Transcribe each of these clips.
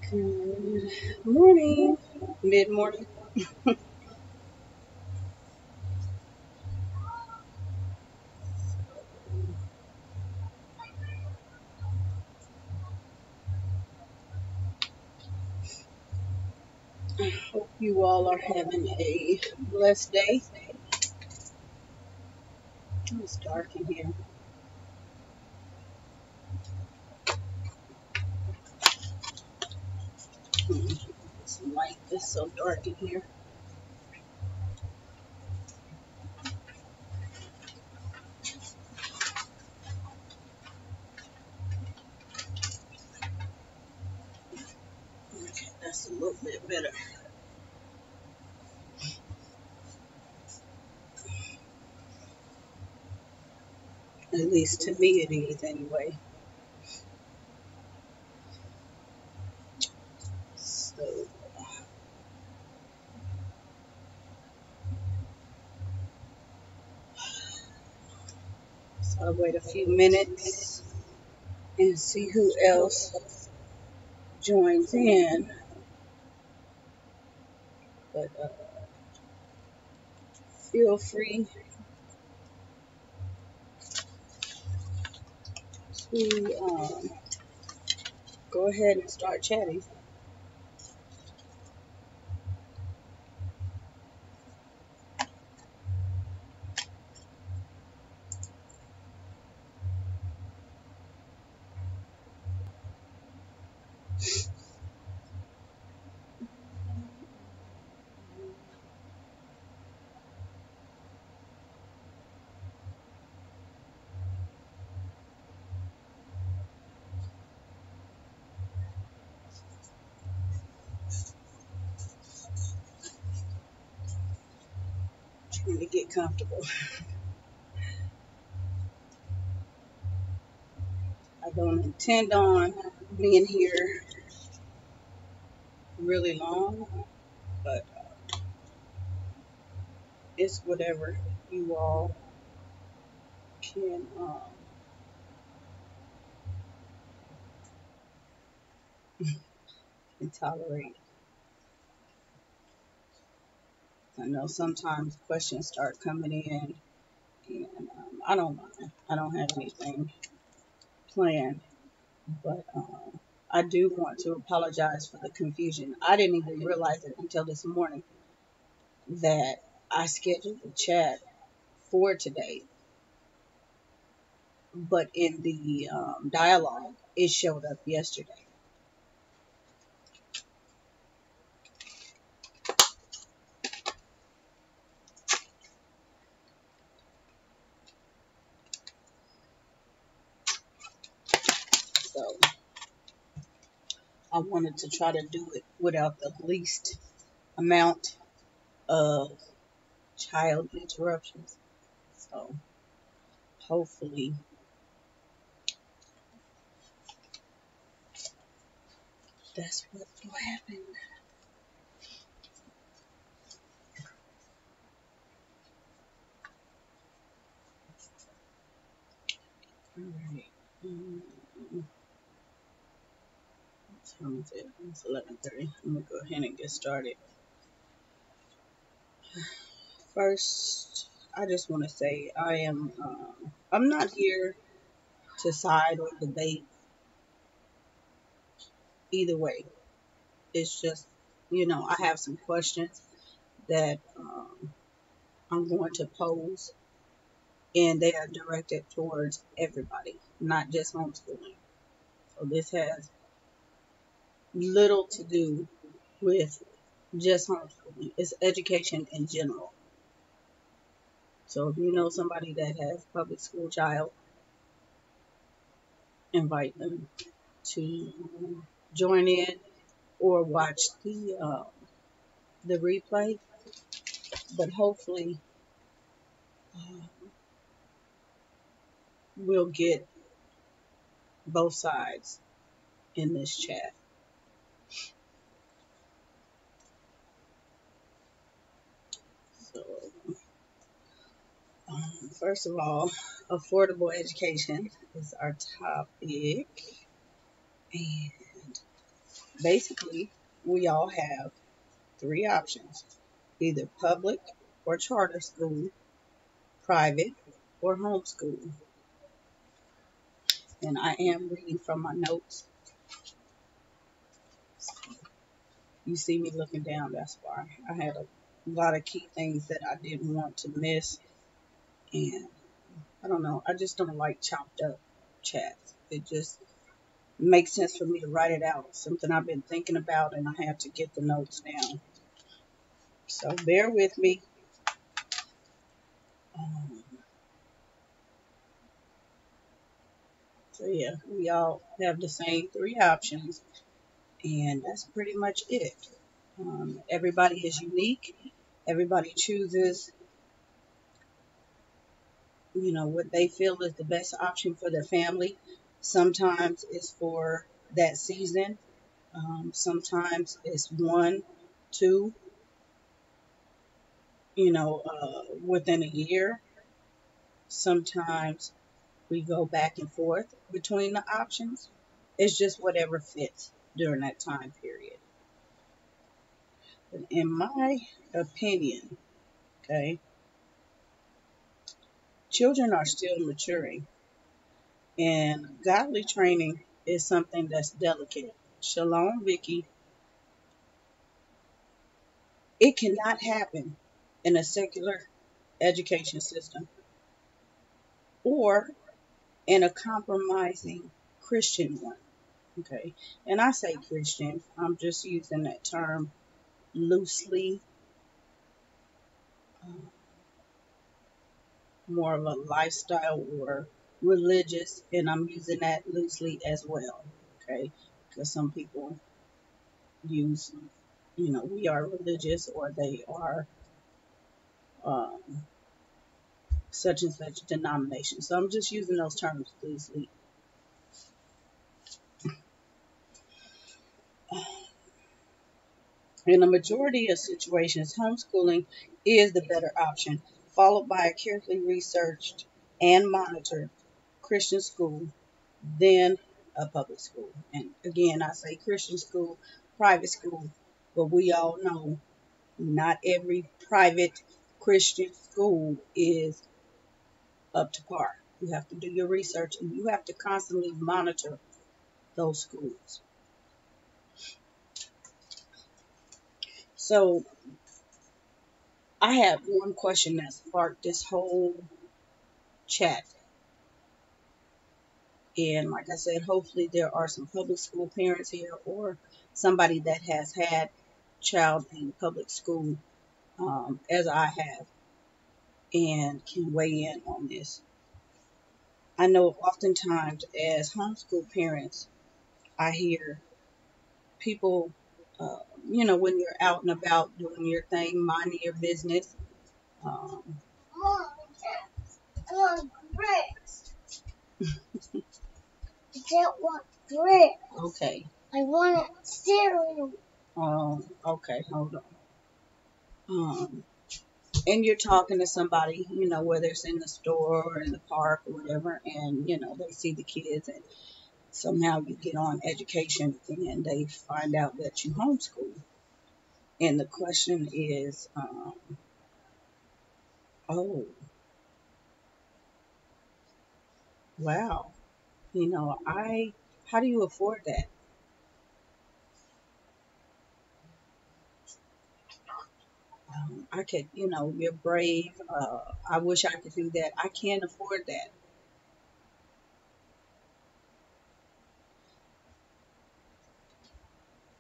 Good morning, mid morning. Hope you all are having a blessed day. It's dark in here. It's light. It's so dark in here. Okay, that's a little bit better. At least to me it is anyway. So, I'll wait a few minutes and see who else joins in. But feel free to go ahead and start chatting. Trying to get comfortable. I don't intend on being here really long, but it's whatever you all can tolerate. I know sometimes questions start coming in, and I don't mind. I don't have anything planned, but I do want to apologize for the confusion. I didn't even realize it until this morning that I scheduled the chat for today, but in the dialogue, it showed up yesterday. So I wanted to try to do it without the least amount of child interruptions. So hopefully that's what will happen. All right. What time is it? It's 11:30. I'm gonna go ahead and get started. First, I just want to say I'm not here to side or debate either way. It's just I have some questions that I'm going to pose, and they are directed towards everybody, not just homeschooling. So this has little to do with just homeschooling. It's education in general. So if you know somebody that has public school child, invite them to join in or watch the replay. But hopefully, uh, we'll get both sides in this chat. So, first of all, affordable education is our topic, and Basically, we all have three options: either public or charter school, private or homeschool. And I am reading from my notes. You see me looking down, that's why. I had a lot of key things that I didn't want to miss. And I don't know, I just don't like chopped up chats. It just makes sense for me to write it out. Something I've been thinking about, and I have to get the notes down. So bear with me. Um, so yeah, we all have the same three options, and that's pretty much it. Everybody is unique. Everybody chooses, what they feel is the best option for their family. Sometimes it's for that season. Sometimes it's one, two, within a year. Sometimes we go back and forth between the options. It's just whatever fits during that time period. But in my opinion, okay, children are still maturing, and godly training is something that's delicate. Shalom, Vicky. It cannot happen in a secular education system or in a compromising Christian one. Okay. And I say Christian, I'm just using that term loosely, uh, more of a lifestyle or religious, and I'm using that loosely as well. Okay. Because some people use, we are religious or they are um, such and such denomination. So I'm just using those terms loosely. In a majority of situations, homeschooling is the better option, followed by a carefully researched and monitored Christian school, then a public school. And again, I say Christian school, private school, but we all know not every private Christian school is up to par. You have to do your research and you have to constantly monitor those schools. So I have one question that sparked this whole chat. And like I said, hopefully there are some public school parents here or somebody that has had child in public school, as I have, and can weigh in on this. I know oftentimes as homeschool parents, I hear people, when you're out and about doing your thing, minding your business. Um, Mom, I want bricks. I don't want bricks. okay. I want cereal. Okay, hold on. And you're talking to somebody, whether it's in the store or in the park or whatever, and, they see the kids and somehow you get on education and they find out that you homeschool. And the question is, oh, wow, how do you afford that? I could, you're brave. I wish I could do that. I can't afford that.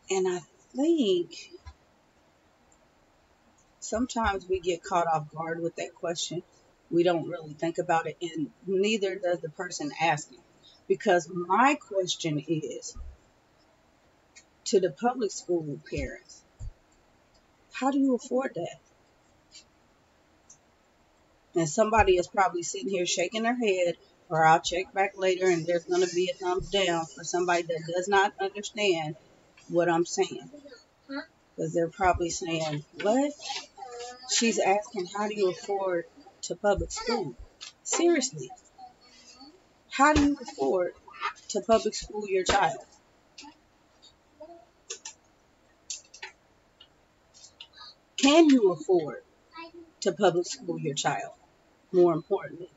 And I think sometimes we get caught off guard with that question. We don't really think about it, and neither does the person asking. Because my question is to the public school parents, how do you afford that? And somebody is probably sitting here shaking their head, or I'll check back later and there's going to be a thumbs down for somebody that does not understand what I'm saying. Because they're probably saying, what? She's asking, how do you afford to public school? Seriously, how do you afford to public school your child? Can you afford to public school your child? More importantly,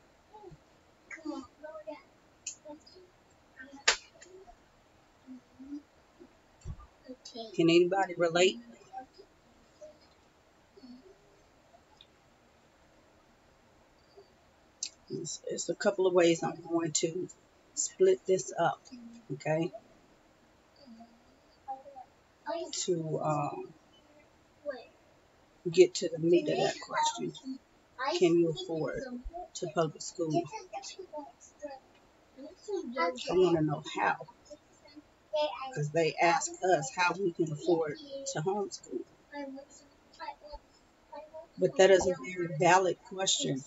can anybody relate? It's a couple of ways I'm going to split this up, okay, to get to the meat of that question. Can you afford to public school? I want to know how, because they ask us how we can afford to homeschool. But that is a very valid question.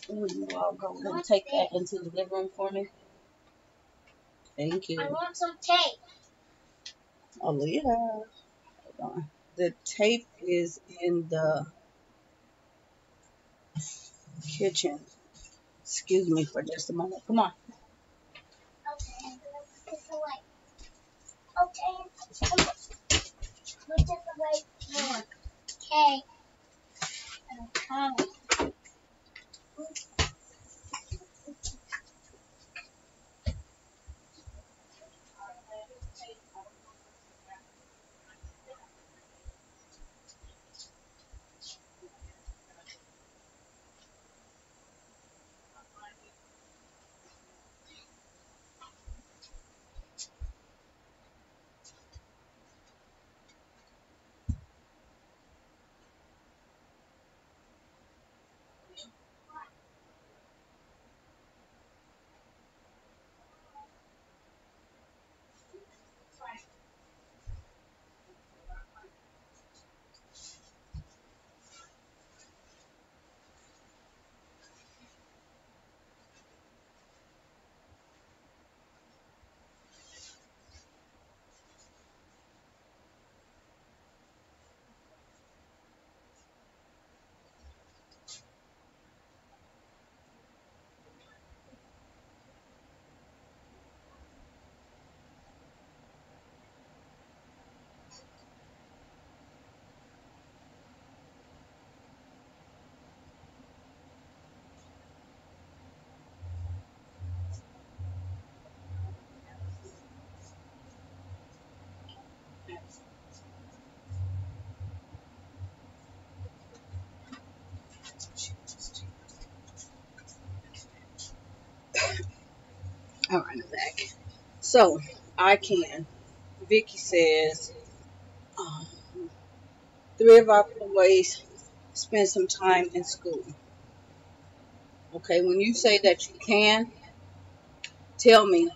Will you all go and take that into the living room for me? Thank you. I want some tape. Aaliyah, hold on. The tape is in the kitchen. Excuse me for just a moment. Come on. Okay, put it away. Okay, put it away more. Okay. Okay. All right, I'm back. So, I can. Vicky says, um, 3 of our boys spend some time in school. Okay, when you say that you can, tell me,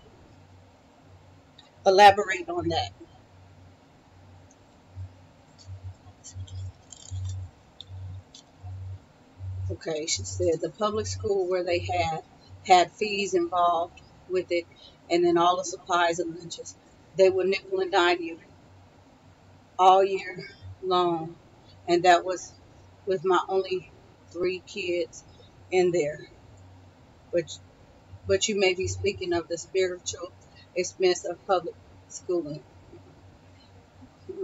elaborate on that. Okay, she said the public school where they had fees involved with it, and then all the supplies and lunches. They would nickel and dime you all year long, and that was with my only 3 kids in there. But but you may be speaking of the spiritual expense of public schooling.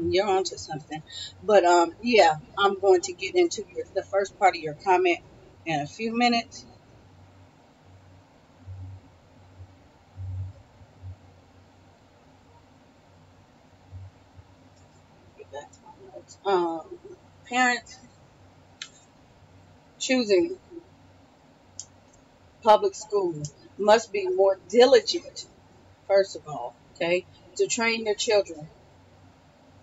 You're onto something. But yeah, I'm going to get into the first part of your comment in a few minutes. Get back to my notes. Parents choosing public school must be more diligent, first of all, okay, to train their children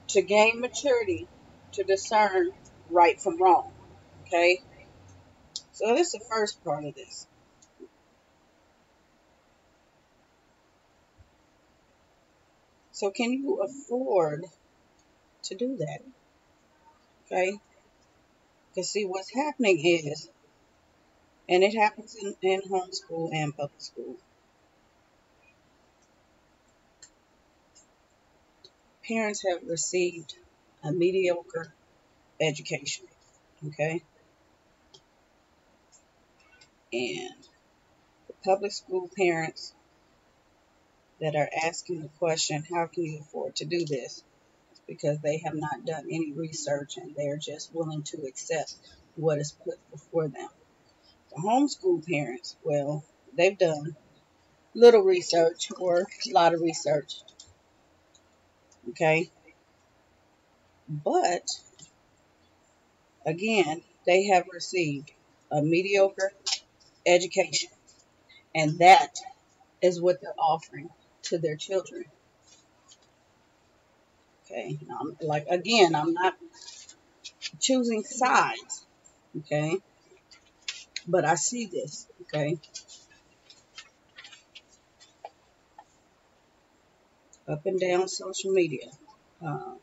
to gain maturity to discern right from wrong, okay. So this is the first part of this. So can you afford to do that, okay? Because see, what's happening is, and it happens in homeschool and public school, parents have received a mediocre education, okay? And the public school parents that are asking the question, how can you afford to do this? It's because they have not done any research and they're just willing to accept what is put before them. The homeschool parents, well, they've done little research or a lot of research, okay? But again, they have received a mediocre education, and that is what they're offering to their children. Okay, now, like again, I'm not choosing sides, okay, but I see this, okay, up and down social media. Um,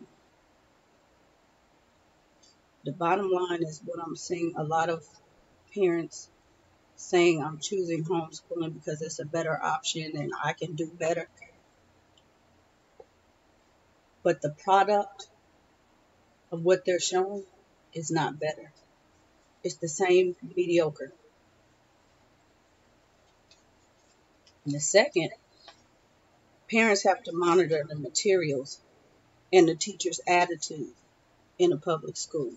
the bottom line is what I'm seeing a lot of parents saying, I'm choosing homeschooling because it's a better option and I can do better. But the product of what they're showing is not better. It's the same mediocre. And the second, parents have to monitor the materials and the teacher's attitude in a public school.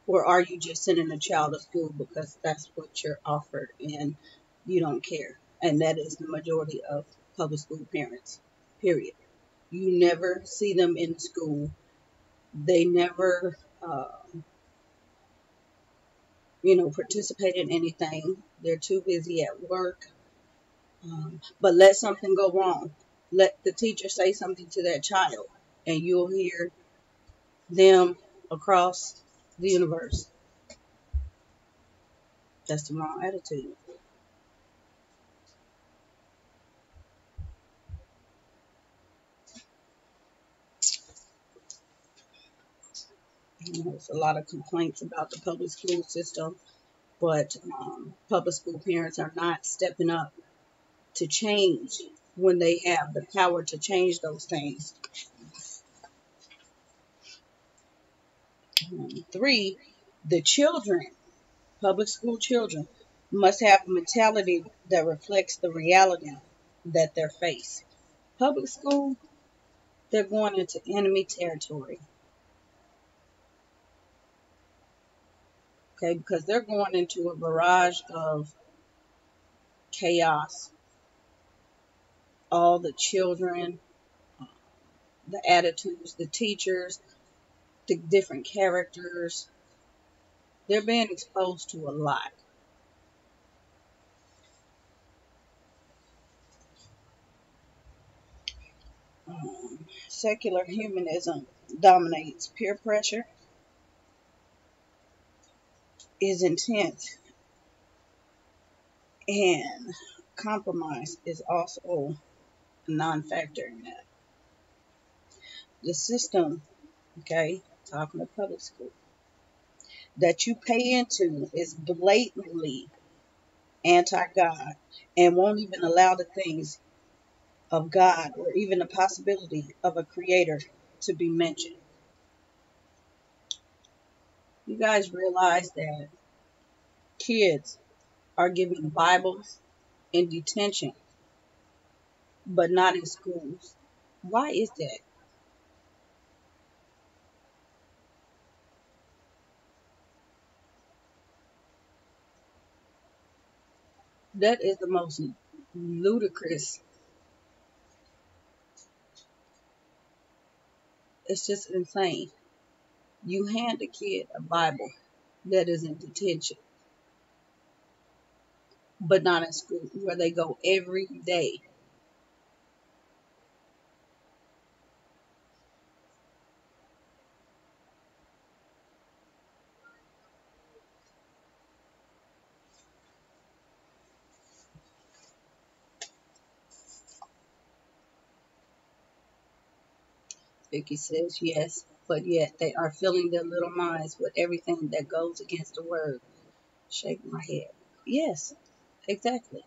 Or are you just sending a child to school because that's what you're offered and you don't care? And that is the majority of public school parents, period. You never see them in school. They never, participate in anything. They're too busy at work. But let something go wrong. Let the teacher say something to that child, and you'll hear them across the universe. That's the wrong attitude. There's a lot of complaints about the public school system, but public school parents are not stepping up to change when they have the power to change those things. 3, the children, public school children, must have a mentality that reflects the reality that they're faced. Public school, they're going into enemy territory, okay, because they're going into a barrage of chaos. All the children, the attitudes, the teachers, the different characters, they're being exposed to a lot. Secular humanism dominates. Peer pressure is intense, and compromise is also a non-factor in that. The system, okay, talking to public school, that you pay into is blatantly anti-God and won't even allow the things of God or even the possibility of a creator to be mentioned. You guys realize that kids are given Bibles in detention, but not in schools. Why is that? That is the most ludicrous. It's just insane. You hand a kid a Bible that is in detention, but not in school, where they go every day. Vicky says yes, but yet they are filling their little minds with everything that goes against the word. Shake my head. Yes, exactly.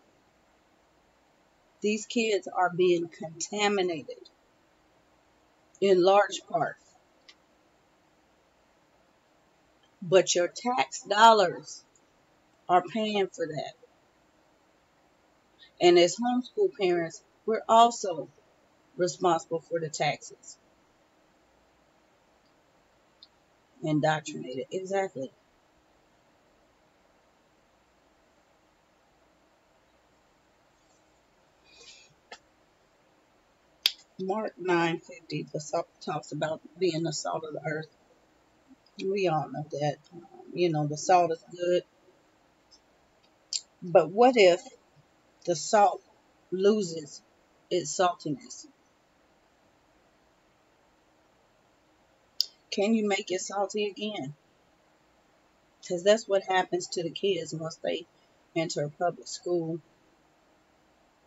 These kids are being contaminated in large part, but your tax dollars are paying for that. And as homeschool parents, we're also responsible for the taxes. Indoctrinated, exactly. Mark 9:50 talks about being the salt of the earth. We all know that. The salt is good. But what if the salt loses its saltiness? Can you make it salty again? Because that's what happens to the kids once they enter a public school,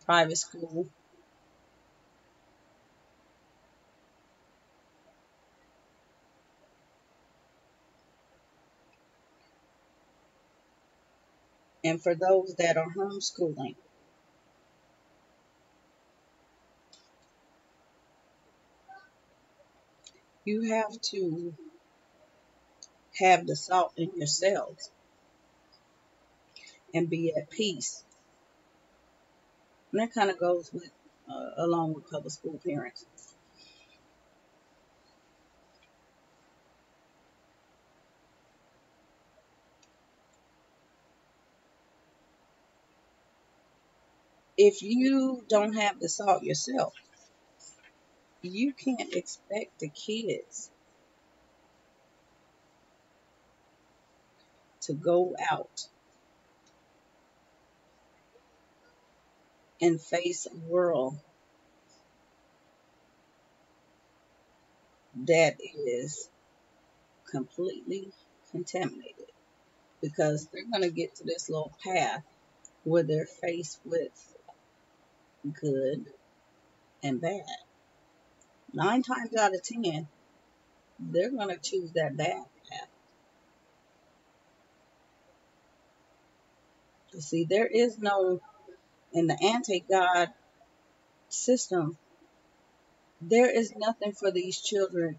private school. And for those that are homeschooling, you have to have the salt in yourselves and be at peace. And that kind of goes with, along with public school parents. If you don't have the salt yourself, you can't expect the kids to go out and face a world that is completely contaminated, because they're going to get to this little path where they're faced with good and bad. 9 times out of 10, they're going to choose that bad path. You see, there is no, in the anti-God system, there is nothing for these children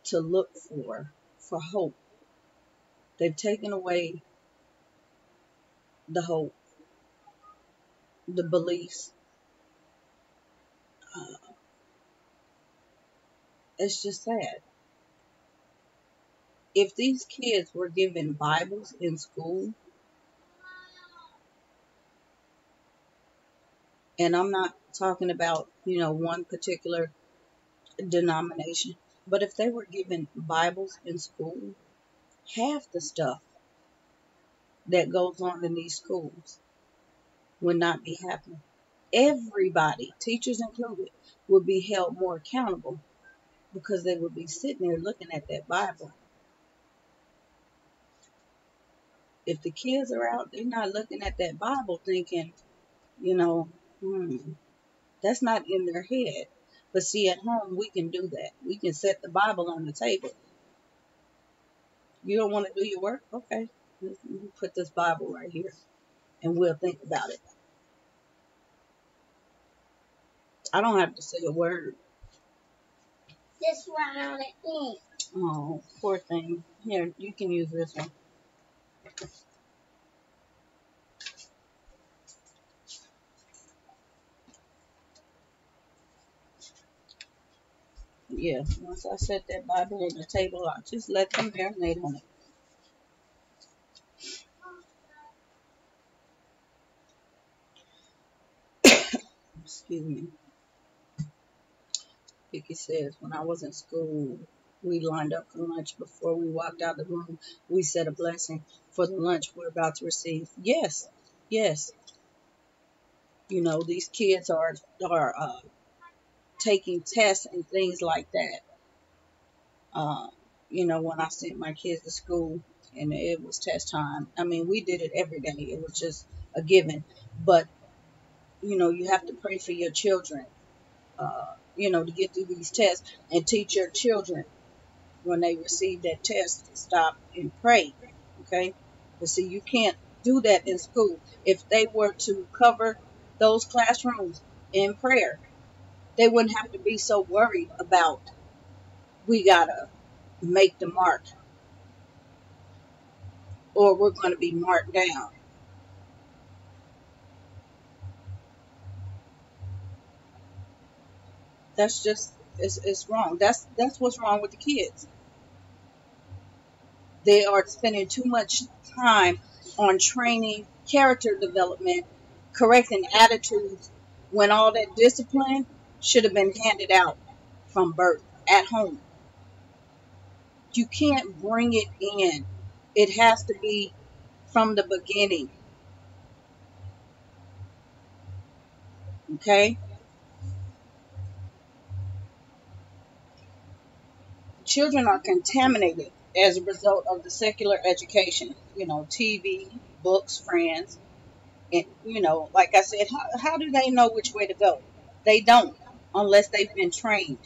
to look for hope. They've taken away the hope, the beliefs. Uh, it's just sad. If these kids were given Bibles in school, and I'm not talking about, one particular denomination, but if they were given Bibles in school, half the stuff that goes on in these schools would not be happening. Everybody, teachers included, would be held more accountable because they would be sitting there looking at that Bible. If the kids are out, they're not looking at that Bible thinking, you know, hmm, that's not in their head. But see, at home, we can do that. We can set the Bible on the table. You don't want to do your work? Okay. Let's put this Bible right here and we'll think about it. I don't have to say a word. This one on the ink. Oh, poor thing. Here, you can use this one. Yeah, once I set that Bible on the table, I just let them marinate on it. Excuse me. Vicky says, when I was in school, we lined up for lunch. Before we walked out the room, we said a blessing for the lunch we're about to receive. Yes, yes. These kids are taking tests and things like that. Uh, when I sent my kids to school and it was test time, I mean, we did it every day. It was just a given. But, you have to pray for your children, to get through these tests, and teach your children when they receive that test to stop and pray. Okay? But see, you can't do that in school. If they were to cover those classrooms in prayer, they wouldn't have to be so worried about, we gotta make the mark or we're going to be marked down. That's just it's wrong. That's what's wrong with the kids. They are spending too much time on training, character development, correcting attitudes, when all that discipline should have been handed out from birth at home. You can't bring it in. It has to be from the beginning. Okay? Children are contaminated as a result of the secular education, TV, books, friends. And, like I said, how do they know which way to go? They don't, unless they've been trained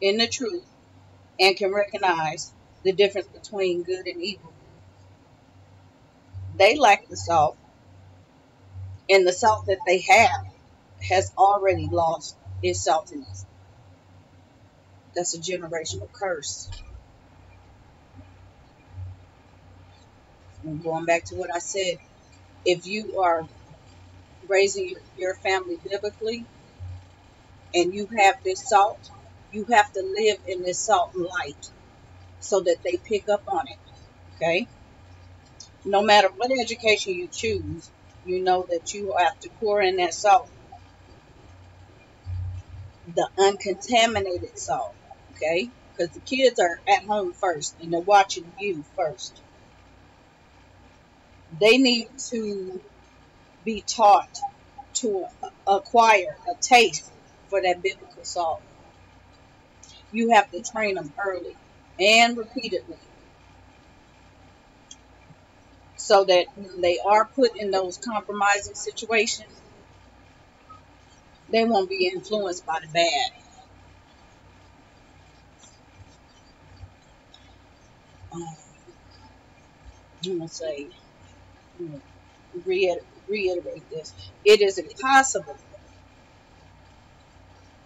in the truth and can recognize the difference between good and evil. They lack the salt, and the salt that they have has already lost its saltiness. That's a generational curse. And going back to what I said, if you are raising your family biblically and you have this salt, you have to live in this salt and light so that they pick up on it. Okay? No matter what education you choose, you know that you have to pour in that salt, the uncontaminated salt. Okay? Because the kids are at home first and they're watching you first. They need to be taught to acquire a taste for that biblical salt. You have to train them early and repeatedly so that when they are put in those compromising situations, they won't be influenced by the bad. I'm going to say, reiterate this. It is impossible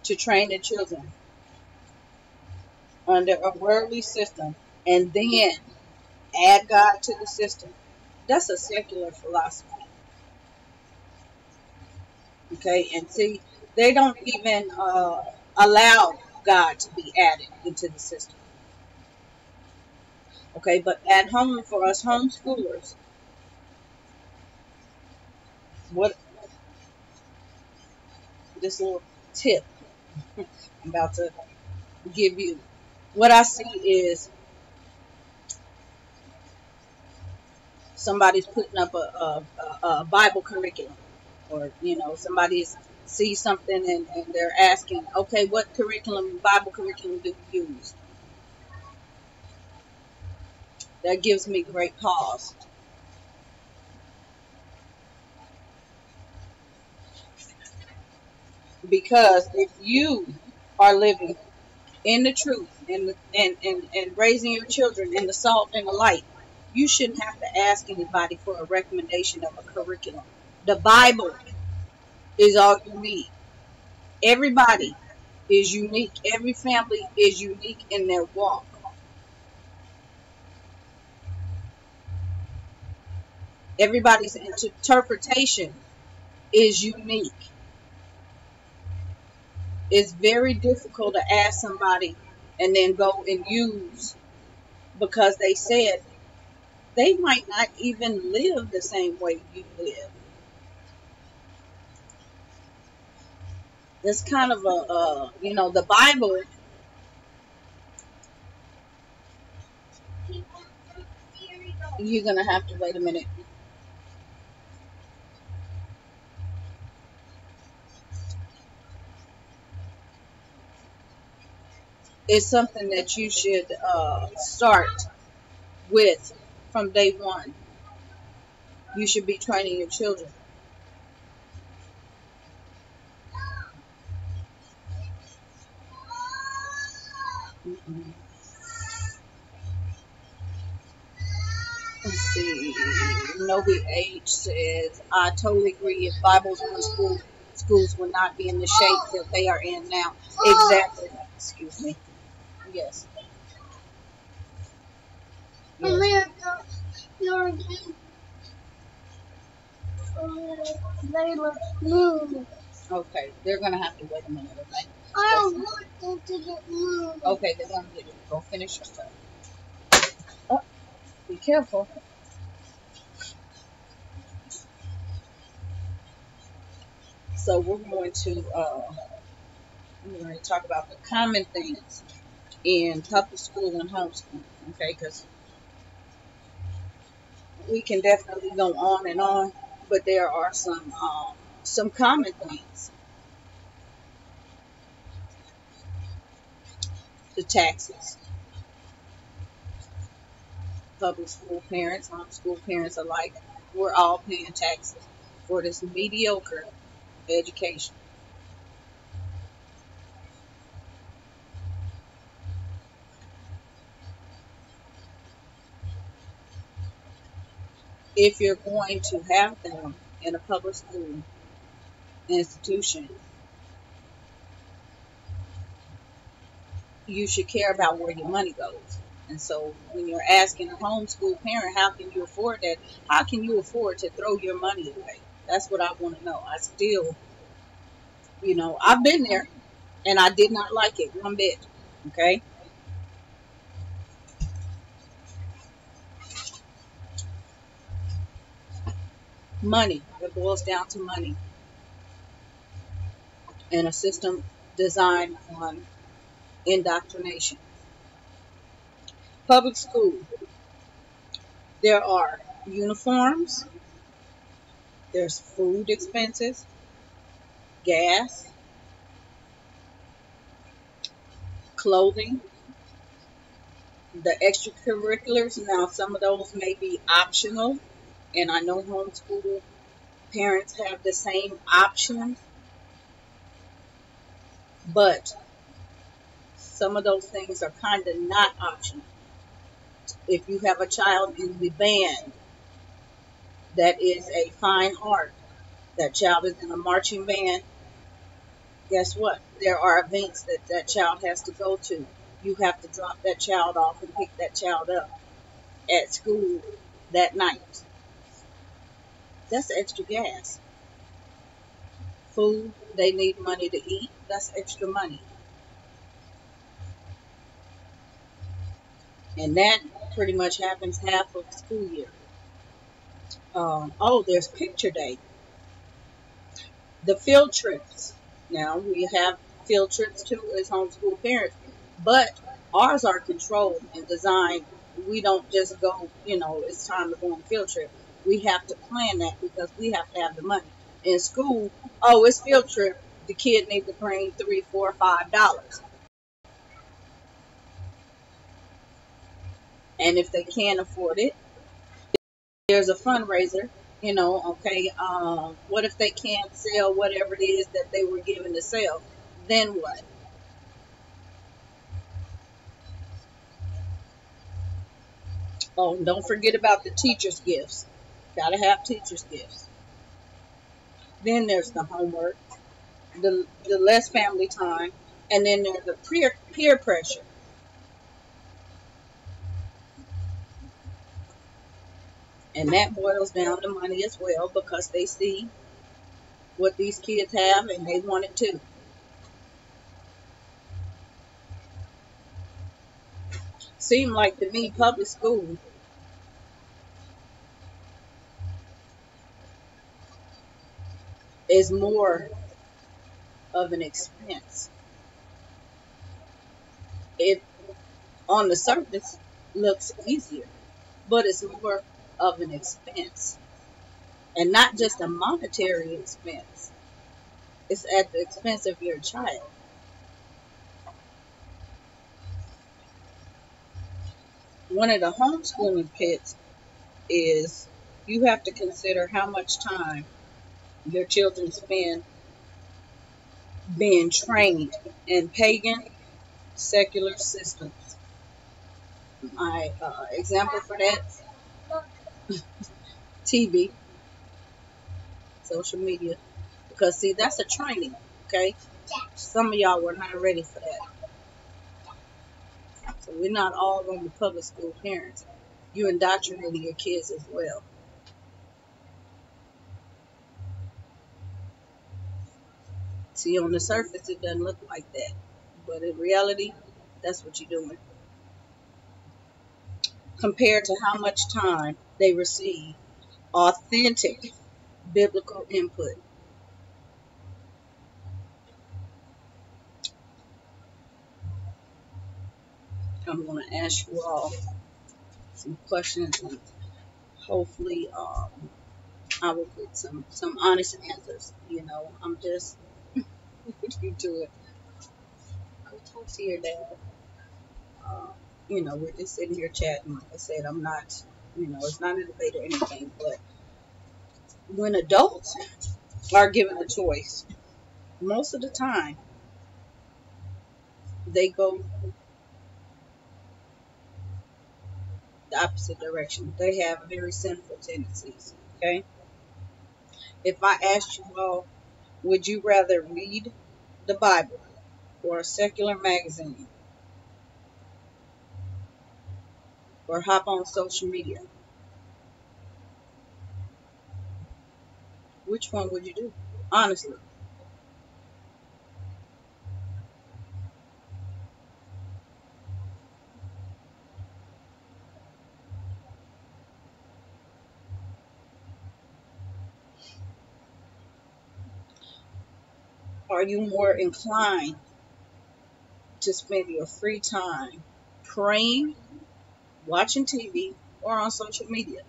to train the children under a worldly system and then add God to the system. That's a secular philosophy. Okay, and see, they don't even allow God to be added into the system. Okay, but at home, for us homeschoolers, what this little tip I'm about to give you, what I see is somebody's putting up a Bible curriculum, or somebody sees something and they're asking, okay, what Bible curriculum do you use? That gives me great pause. Because if you are living in the truth and raising your children in the salt and the light, you shouldn't have to ask anybody for a recommendation of a curriculum. The Bible is all you need. Everybody is unique. Every family is unique in their walk. Everybody's interpretation is unique. It's very difficult to ask somebody and then go and use because they said they might not even live the same way you live. It's kind of the Bible. You're going to have to wait a minute. It's something that you should start with from day one. You should be training your children. Let's see. Novi H says, I totally agree. If Bibles were in schools would not be in the shape that they are in now. Exactly. Excuse me. Yes. Yes. Okay, they're going to have to wait a minute, okay? I don't want them to get moved. Okay, then let me get it. Go finish your stuff. Oh, be careful. So we're going to talk about the common things in public school and homeschool. Okay, because we can definitely go on and on, but there are some common things. The taxes. Public school parents, homeschool parents alike, we're all paying taxes for this mediocre education. If you're going to have them in a public school institution, you should care about where your money goes. And so when you're asking a homeschool parent, how can you afford that? How can you afford to throw your money away? That's what I want to know. I still, I've been there and I did not like it one bit. Okay. Money. It boils down to money and a system designed on indoctrination. Public school. There are uniforms, there's food expenses, gas, clothing, the extracurriculars. Now, some of those may be optional, and I know homeschool parents have the same options, but some of those things are kind of not optional. If you have a child in the band, that is a fine art. That child is in a marching band. Guess what? There are events that that child has to go to. You have to drop that child off and pick that child up at school that night. That's extra gas. Food, they need money to eat. That's extra money. And that pretty much happens half of the school year. There's picture day. The field trips. Now, we have field trips too as homeschool parents, but ours are controlled and designed. We don't just go, it's time to go on a field trip. We have to plan that because we have to have the money. In school, it's field trip. The kid needs to bring $3, $4, $5. And if they can't afford it, there's a fundraiser. Okay, what if they can't sell whatever it is that they were given to sell? Then what? Oh, and don't forget about the teacher's gifts. Gotta have teacher's gifts. Then there's the homework, the less family time, and then there's the peer pressure. And that boils down to money as well because they see what these kids have and they want it too. Seem like to me public school is more of an expense. It on the surface looks easier, but it's more of an expense. And not just a monetary expense. It's at the expense of your child. One of the homeschooling pits is you have to consider how much time your children spend being trained in pagan secular systems. My example for that, TV, social media, because see, that's a training, okay? Some of y'all were not ready for that. So we're not all going to be public school parents. You're indoctrinating your kids as well. See, on the surface, it doesn't look like that. But in reality, that's what you're doing. Compared to how much time they receive authentic biblical input. I'm going to ask you all some questions, and hopefully I will get some honest answers. I'm just you do it. Go talk to your dad. Uh, we're just sitting here chatting. Like I said, I'm not, it's not a debate or anything. But when adults are given a choice, most of the time they go the opposite direction. They have very sinful tendencies. Okay. If I asked you all, would you rather read the Bible or a secular magazine or hop on social media? Which one would you do? Honestly. Are you more inclined to spend your free time praying, watching TV, or on social media?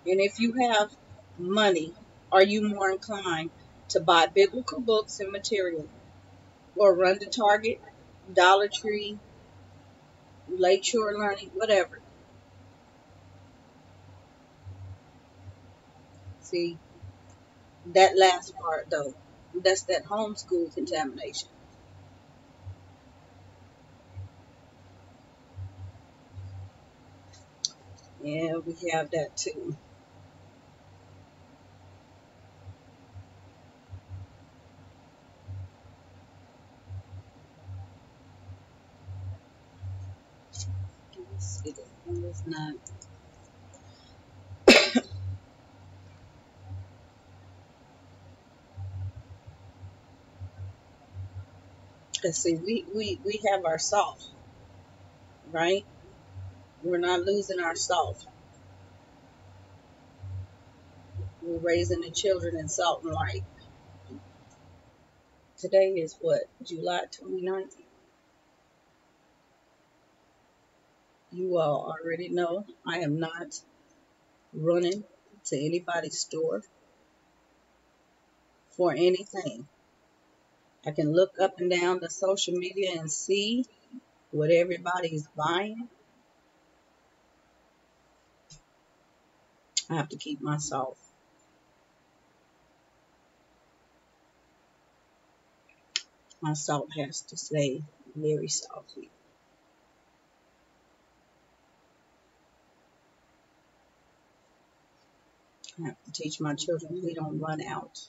And if you have money, are you more inclined to buy biblical books and material or run to Target, Dollar Tree, Lakeshore Learning, whatever? See, that last part though, that's that homeschool contamination. Yeah, we have that too. It's not. Let's see, we have our salt, right? We're not losing our salt. We're raising the children in salt and light. Today is what, July 29th? You all already know I am not running to anybody's store for anything. I can look up and down the social media and see what everybody's buying. I have to keep my salt. My salt has to stay very salty. I have to teach my children we don't run out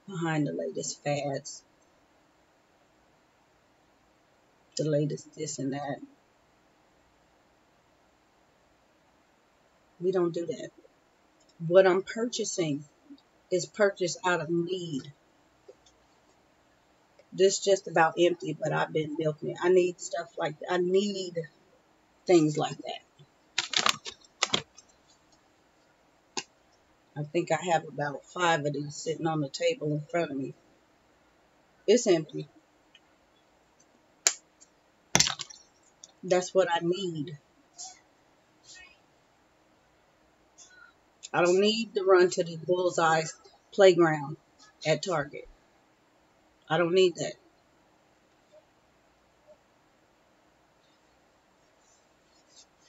behind the latest fads, the latest this and that. We don't do that. What I'm purchasing is purchased out of need. This just about empty, but I've been milking it. I need stuff like that. I need things like that. I think I have about 5 of these sitting on the table in front of me. It's empty. That's what I need. I don't need to run to the Bullseye playground at Target. I don't need that.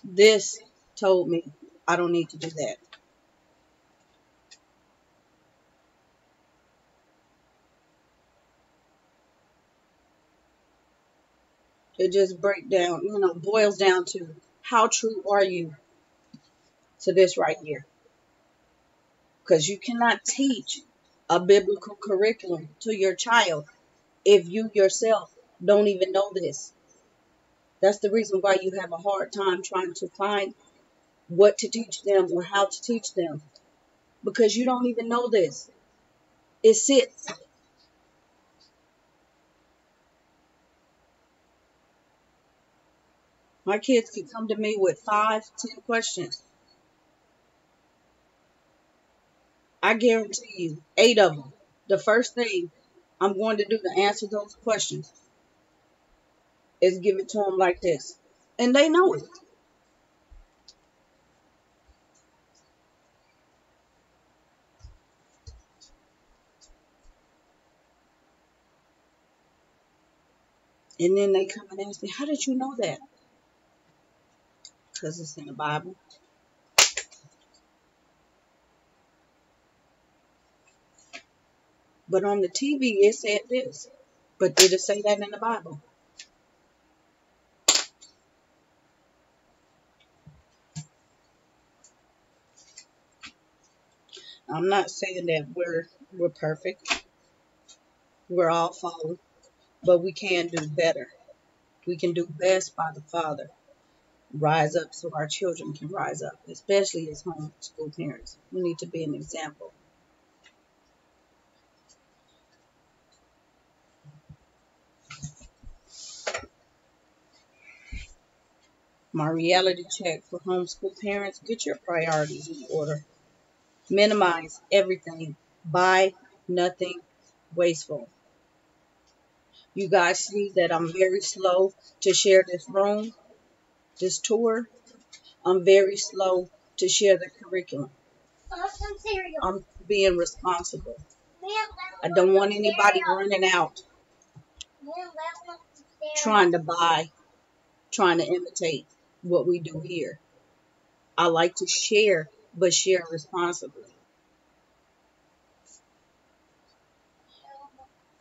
This told me I don't need to do that. It just boils down to how true are you to this right here? Because you cannot teach a biblical curriculum to your child if you yourself don't even know this. That's the reason why you have a hard time trying to find what to teach them or how to teach them, because you don't even know this. It sits. My kids could come to me with 5, 10 questions. I guarantee you, 8 of them, the first thing I'm going to do to answer those questions is give it to them like this. And they know it. And then they come and ask me, how did you know that? Because it's in the Bible. But on the TV, it said this. But did it say that in the Bible? I'm not saying that we're perfect. We're all fallen. But we can do better. We can do best by the Father. Rise up so our children can rise up, especially as homeschool parents. We need to be an example. My reality check for homeschool parents: get your priorities in order. Minimize everything. Buy nothing wasteful. You guys see that I'm very slow to share this room, this tour. I'm very slow to share the curriculum. Some cereal. I'm being responsible. Ma'am, I don't want anybody running out Ma'am, trying to buy, trying to imitate what we do here. I like to share, but share responsibly.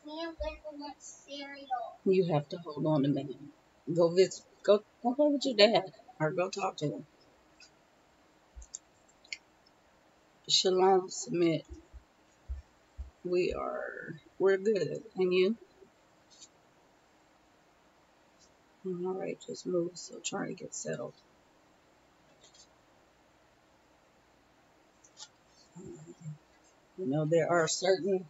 Ma'am, cereal. You have to hold on a minute. Go visit. Go play with your dad, or go talk to him. Shalom, submit. We're good. And you? All right, just move. So trying to get settled. You know, there are certain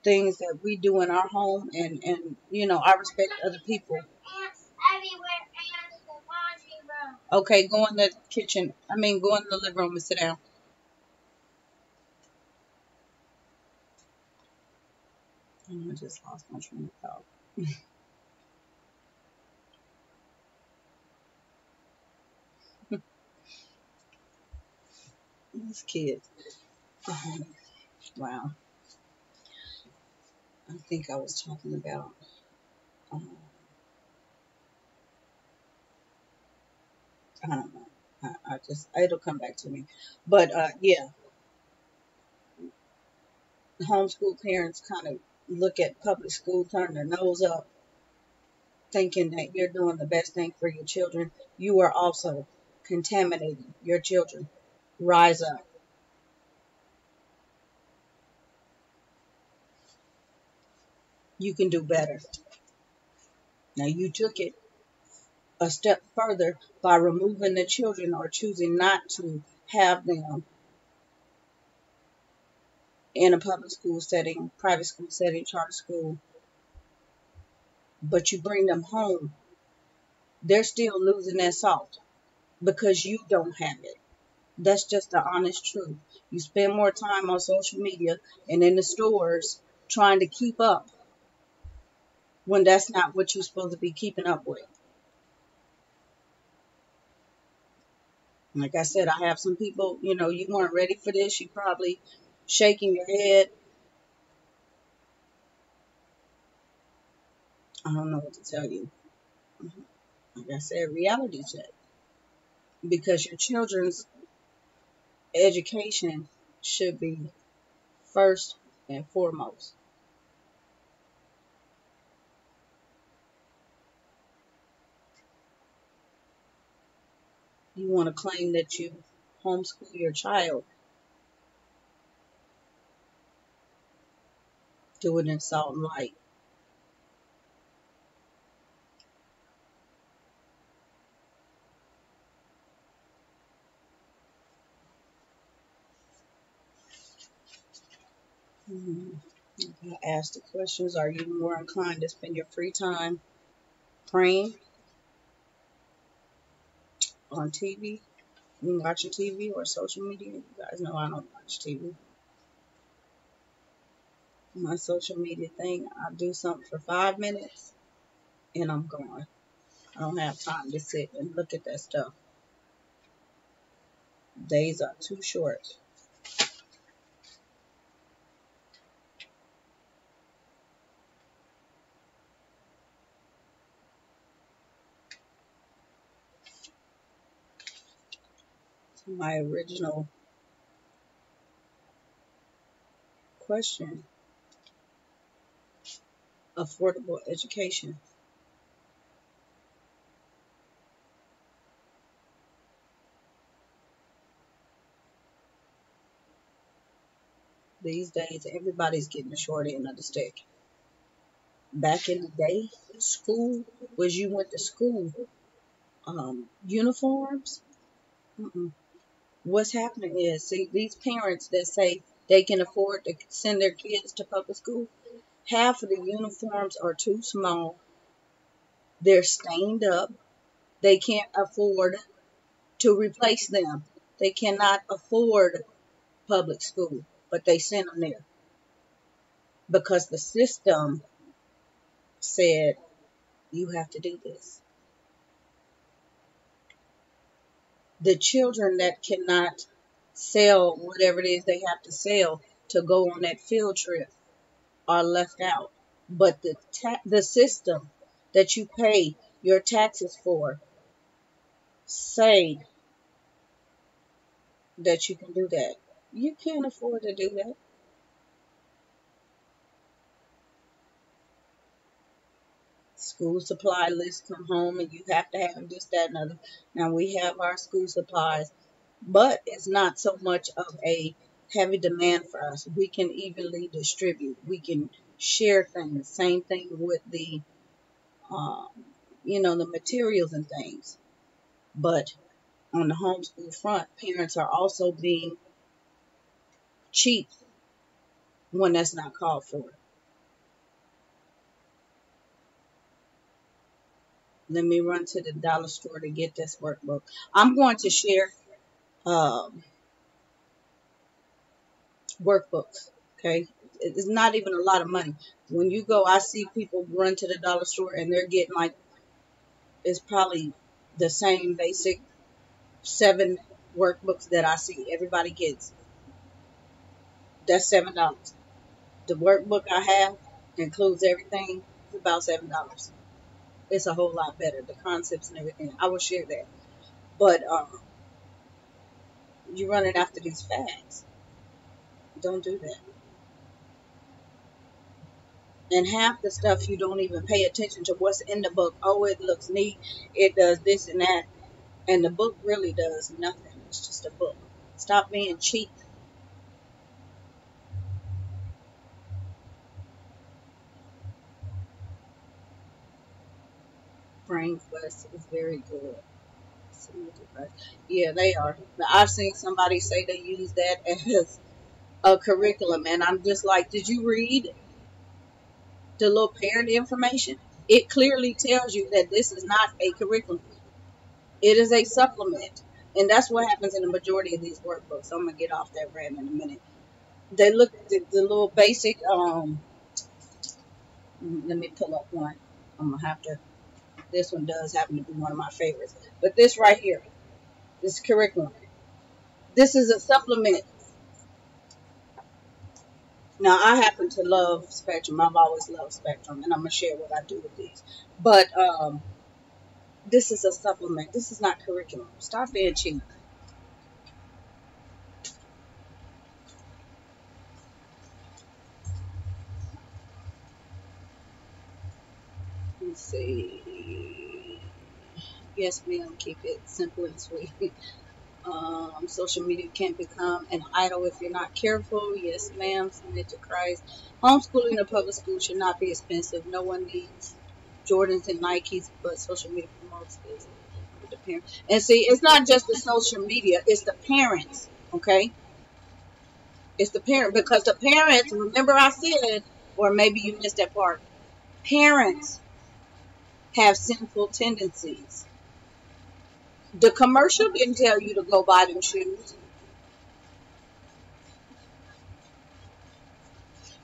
things that we do in our home, and I respect other people. Ants everywhere and the laundry room. Okay, go in the kitchen. Go in the living room and sit down. I just lost my train of thought. These kids. Wow. I think I was talking about. Um, I don't know. It'll come back to me. But yeah, homeschool parents kind of look at public school, turn their nose up, thinking that you're doing the best thing for your children. You are also contaminating your children. Rise up. You can do better. Now, you took it a step further by removing the children or choosing not to have them in a public school setting, private school setting, charter school, but you bring them home. They're still losing their salt because you don't have it. That's just the honest truth. You spend more time on social media and in the stores trying to keep up when that's not what you're supposed to be keeping up with. Like I said, I have some people, you weren't ready for this. You probably shaking your head. I don't know what to tell you. Like I said, reality check. Because your children's education should be first and foremost. You want to claim that you homeschool your child, do it in salt and light. Mm. I asked the questions. Are you more inclined to spend your free time praying on TV, watching TV, or social media? You guys know I don't watch TV. My social media thing, I do something for 5 minutes and I'm gone. I don't have time to sit and look at that stuff. Days are too short. My original question, affordable education. These days, everybody's getting the short end of the stick. Back in the day, school was you went to school. Uniforms. Mm-mm. What's happening is, see, these parents that say they can afford to send their kids to public school, half of the uniforms are too small. They're stained up. They can't afford to replace them. They cannot afford public school, but they send them there because the system said you have to do this. The children that cannot sell whatever it is they have to sell to go on that field trip are left out. But the system that you pay your taxes for say that you can do that. You can't afford to do that. School supply list come home and you have to have this, that, and other. Now we have our school supplies, but it's not so much of a heavy demand for us. We can evenly distribute. We can share things. Same thing with the, um, the materials and things. But on the homeschool front, parents are also being cheap when that's not called for. Let me run to the dollar store to get this workbook. I'm going to share um, workbooks. Okay, it's not even a lot of money. When you go, I see people run to the dollar store and they're getting like it's probably the same basic 7 workbooks that I see. Everybody gets that's $7. The workbook I have includes everything. It's about $7. It's a whole lot better. The concepts and everything. I will share that. But you're running after these fads. Don't do that. And half the stuff you don't even pay attention to what's in the book. Oh, it looks neat. It does this and that. And the book really does nothing. It's just a book. Stop being cheap. Brain Quest is very good. Yeah, they are. I've seen somebody say they use that as a curriculum, and I'm just like, did you read the little parent information? It clearly tells you that this is not a curriculum. It is a supplement. And that's what happens in the majority of these workbooks. I'm going to get off that rant in a minute. They look at the little basic, let me pull up one. I'm going to have to, this one does happen to be one of my favorites. But this right here, this curriculum, this is a supplement. Now, I happen to love Spectrum. I've always loved Spectrum, and I'm going to share what I do with these. But this is a supplement. This is not curriculum. Stop being cheap. Let's see. Yes, ma'am. Keep it simple and sweet. Social media can become an idol if you're not careful. Yes, ma'am. Submit to Christ. Homeschooling in public school should not be expensive. No one needs Jordans and Nikes, but social media promotes this with the parents. And see, it's not just the social media; it's the parents. Okay, It's the parent, because the parents, remember I said, or maybe you missed that part, parents have sinful tendencies. The commercial didn't tell you to go buy them shoes.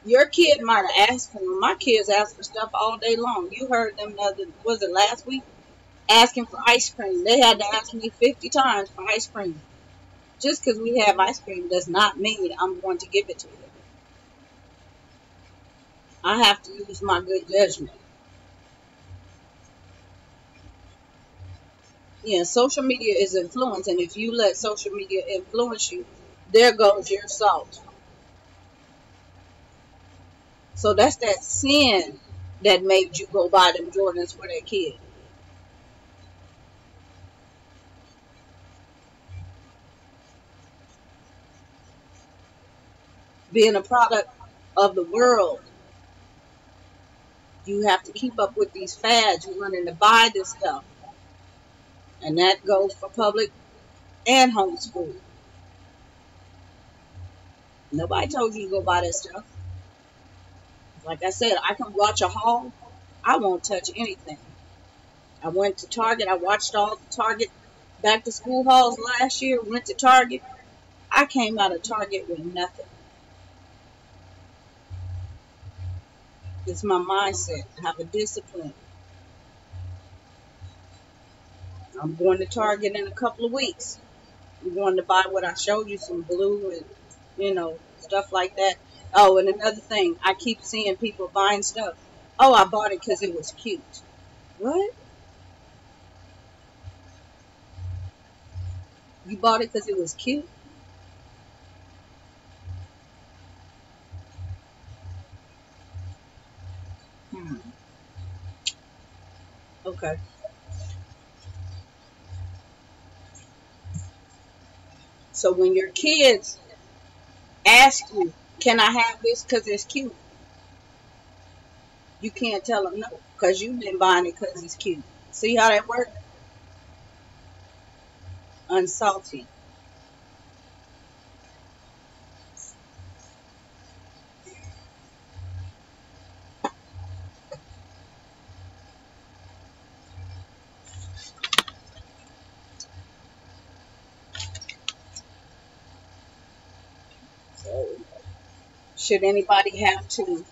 Your kid might have asked for them. My kids ask for stuff all day long. You heard them, was it last week? Asking for ice cream. They had to ask me 50 times for ice cream. Just because we have ice cream does not mean I'm going to give it to them. I have to use my good judgment. Yeah, social media is influence, and if you let social media influence you, there goes your salt. So that's that sin that made you go buy them Jordans for that kid. Being a product of the world, you have to keep up with these fads. You're running to buy this stuff. And that goes for public and homeschool. Nobody told you to go buy that stuff. Like I said, I can watch a haul. I won't touch anything. I went to Target. I watched all the Target back to school hauls last year. Went to Target. I came out of Target with nothing. It's my mindset. I have a discipline. I'm going to Target in a couple of weeks. I'm going to buy what I showed you, some blue and, stuff like that. Oh, and another thing, I keep seeing people buying stuff. Oh, I bought it because it was cute. What? You bought it because it was cute? Okay. So when your kids ask you, can I have this because it's cute? You can't tell them no because you've been buying it because it's cute. See how that works? Unsalty. So, should anybody have to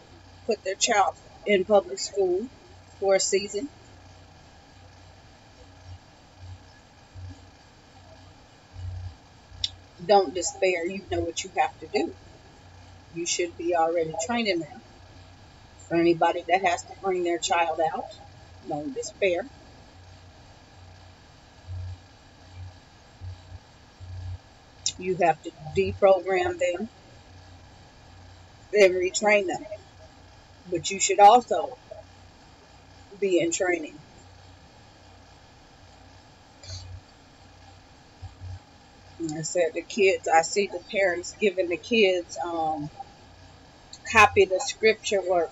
put their child in public school for a season? Don't despair. You know what you have to do. You should be already training them. For anybody that has to bring their child out, don't despair. You have to deprogram them and retrain them. But you should also be in training. And I said the kids, I see the parents giving the kids copy the scripture work.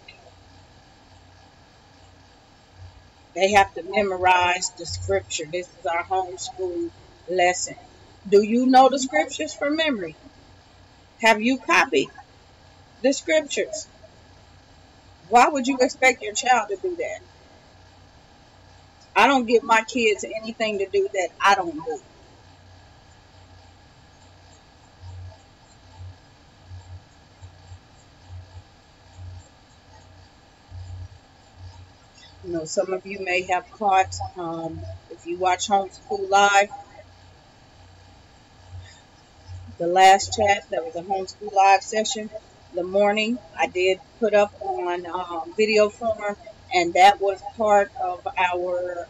They have to memorize the scripture. This is our homeschool lesson. Do you know the scriptures from memory? Have you copied the scriptures? Why would you expect your child to do that? I don't give my kids anything to do that I don't do. Some of you may have caught, if you watch Homeschool Live, the last chat, that was a Homeschool Live session, the morning, I did put up on video form, and that was part of our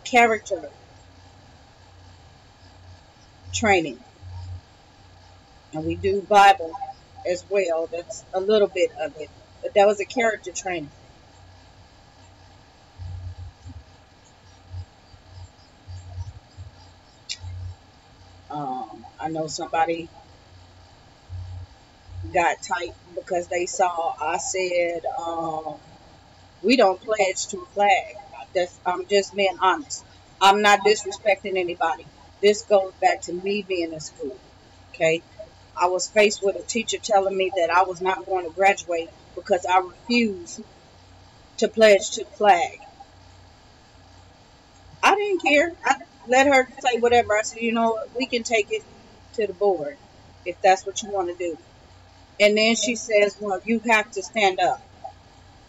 character training. And we do Bible as well. That's a little bit of it. But that was a character training. I know somebody got tight because they saw I said we don't pledge to a flag. I'm just being honest. I'm not disrespecting anybody. This goes back to me being in school. Okay, I was faced with a teacher telling me that I was not going to graduate because I refused to pledge to the flag. I didn't care. I let her say whatever. I said, you know what, we can take it to the board if that's what you want to do. And then she says, well, you have to stand up.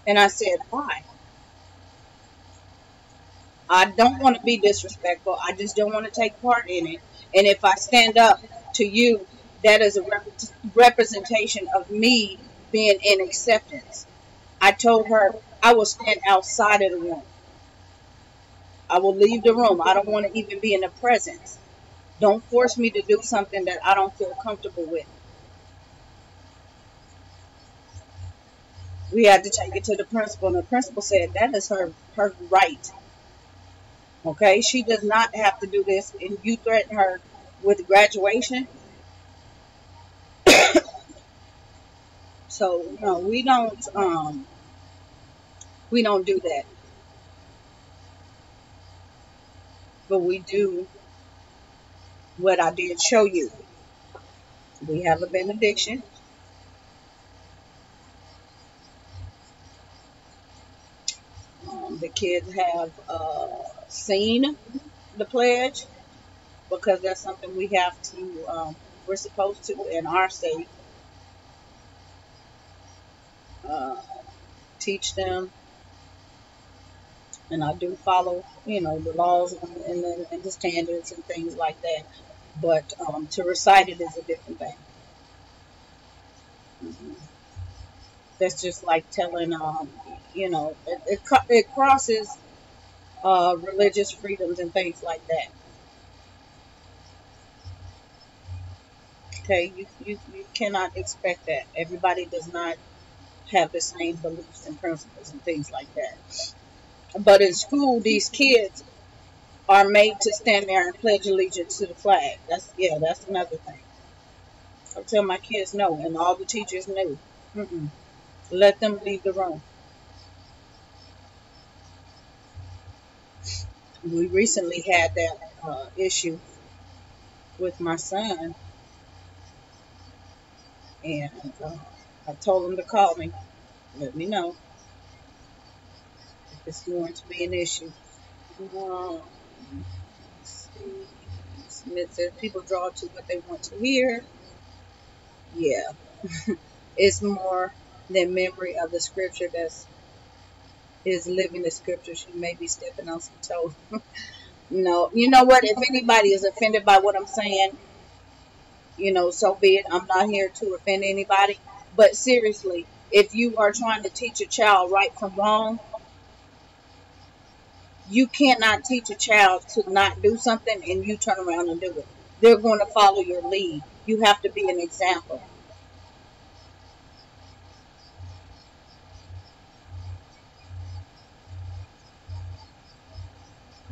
And I said, why? I don't want to be disrespectful. I just don't want to take part in it. And if I stand up to you, that is a representation of me being in acceptance. I told her I will stand outside of the room. I will leave the room. I don't want to even be in the presence. Don't force me to do something that I don't feel comfortable with. We had to take it to the principal, and the principal said that is her right. Okay, she does not have to do this, and you threaten her with graduation. So no, we don't do that, but we do what I did show you. We have a benediction. The kids have seen the pledge because that's something we have to. We're supposed to in our state uh, teach them, and I do follow, the laws and the standards and things like that. But to recite it is a different thing. Mhm. That's just like telling, it crosses religious freedoms and things like that. Okay, you cannot expect that. Everybody does not have the same beliefs and principles and things like that. But in school, these kids are made to stand there and pledge allegiance to the flag. That's another thing. I tell my kids no, and all the teachers knew. Mm-mm. Let them leave the room. We recently had that issue with my son, and I told him to call me. Let me know if it's going to be an issue. Let's see. Smith says people draw to what they want to hear. Yeah, it's more than memory of the scripture that's is living the scripture. She may be stepping on some toes. No, you know what? If anybody is offended by what I'm saying, so be it. I'm not here to offend anybody. But seriously, if you are trying to teach a child right from wrong, you cannot teach a child to not do something and you turn around and do it. They're going to follow your lead. You have to be an example.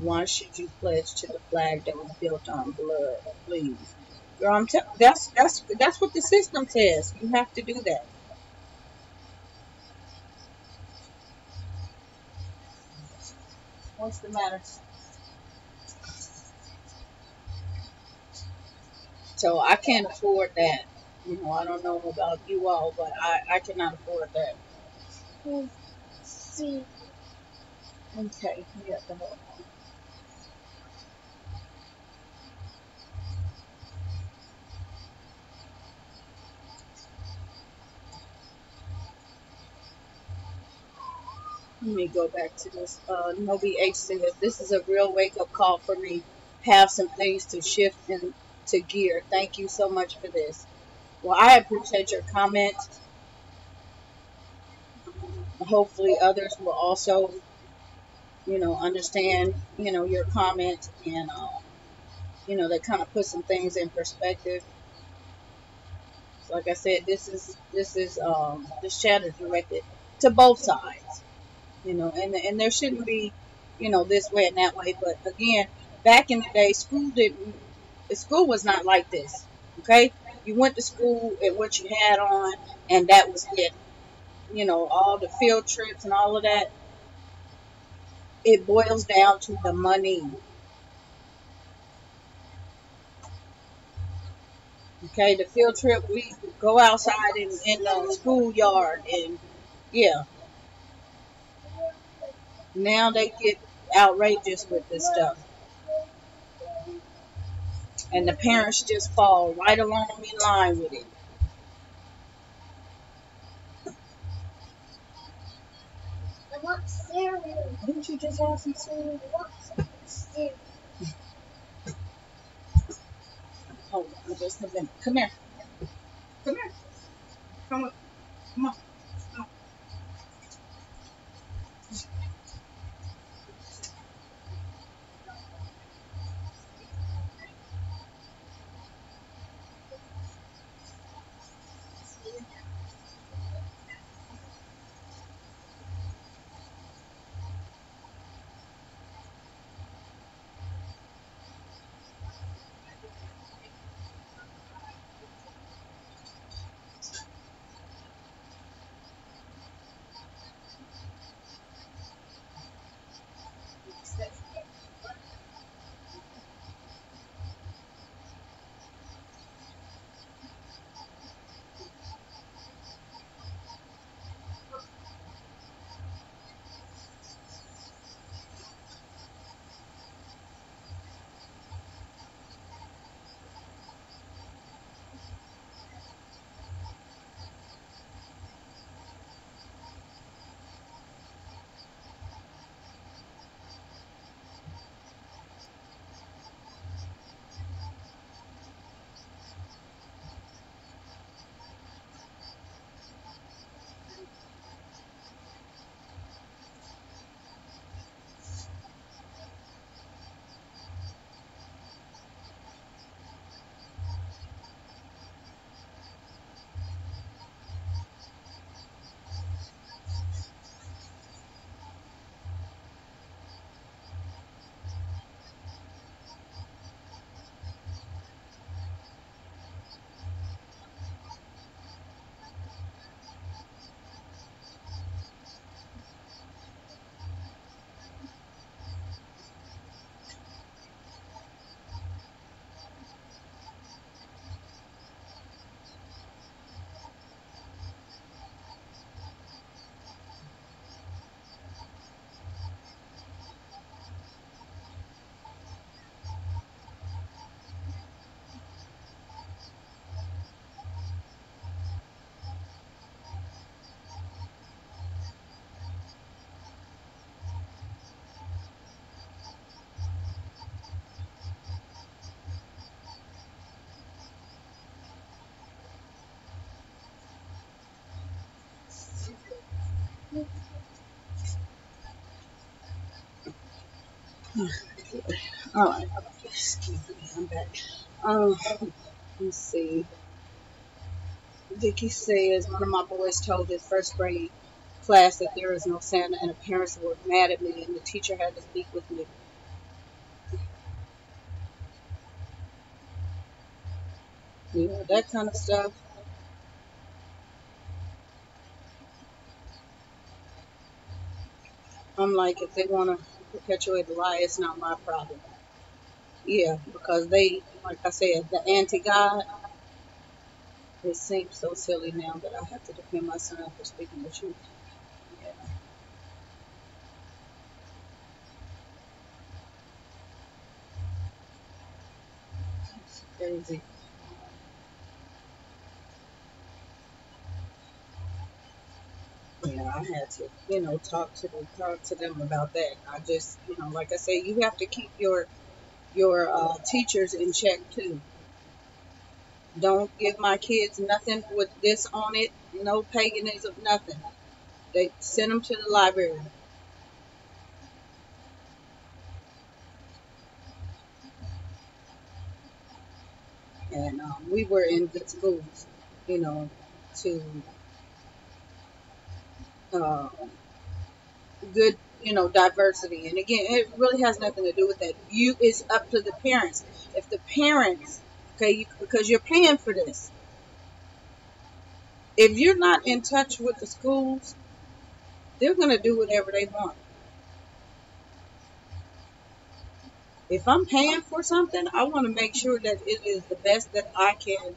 Why should you pledge to the flag that was built on blood? Please, girl, that's what the system says. You have to do that. What's the matter? So I can't afford that. I don't know about you all, but I cannot afford that. Let's see. Okay, you have to hold on. Let me go back to this. Nobi H says, this is a real wake-up call for me. Have some things to shift into gear. Thank you so much for this. Well, I appreciate your comments. Hopefully others will also, understand, your comments and, they kind of put some things in perspective. So like I said, this chat is directed to both sides, and there shouldn't be, this way and that way. But again, back in the day, school was not like this. Okay, you went to school and what you had on, and that was it. All the field trips and all of that. It boils down to the money. Okay, the field trip, we go outside in the schoolyard, and yeah, now they get outrageous with this stuff. And the parents just fall right along in line with it. I want cereal. Didn't you just have some cereal? I want some cereal. Hold on just a minute. Come here. Come here. Come on. Come on. Come on. All right. Excuse me. I'm back. Let's see. Vicky says one of my boys told his first grade class that there is no Santa, and the parents were mad at me, and the teacher had to speak with me. You know, that kind of stuff. I'm like, if they want to perpetuate the lie, it's not my problem. Yeah, because they, like I said, the anti-God, it seems so silly now that I have to defend my son for speaking the truth. Yeah, it's crazy. Yeah, I had to, talk to them about that. I just, like I say, you have to keep your teachers in check too. Don't give my kids nothing with this on it, no paganism, nothing. They send them to the library, and we were in good schools, you know, to uh, good, diversity. And again, it really has nothing to do with that. It's up to the parents. If the parents, okay, because you're paying for this. If you're not in touch with the schools, they're going to do whatever they want. If I'm paying for something, I want to make sure that it is the best that I can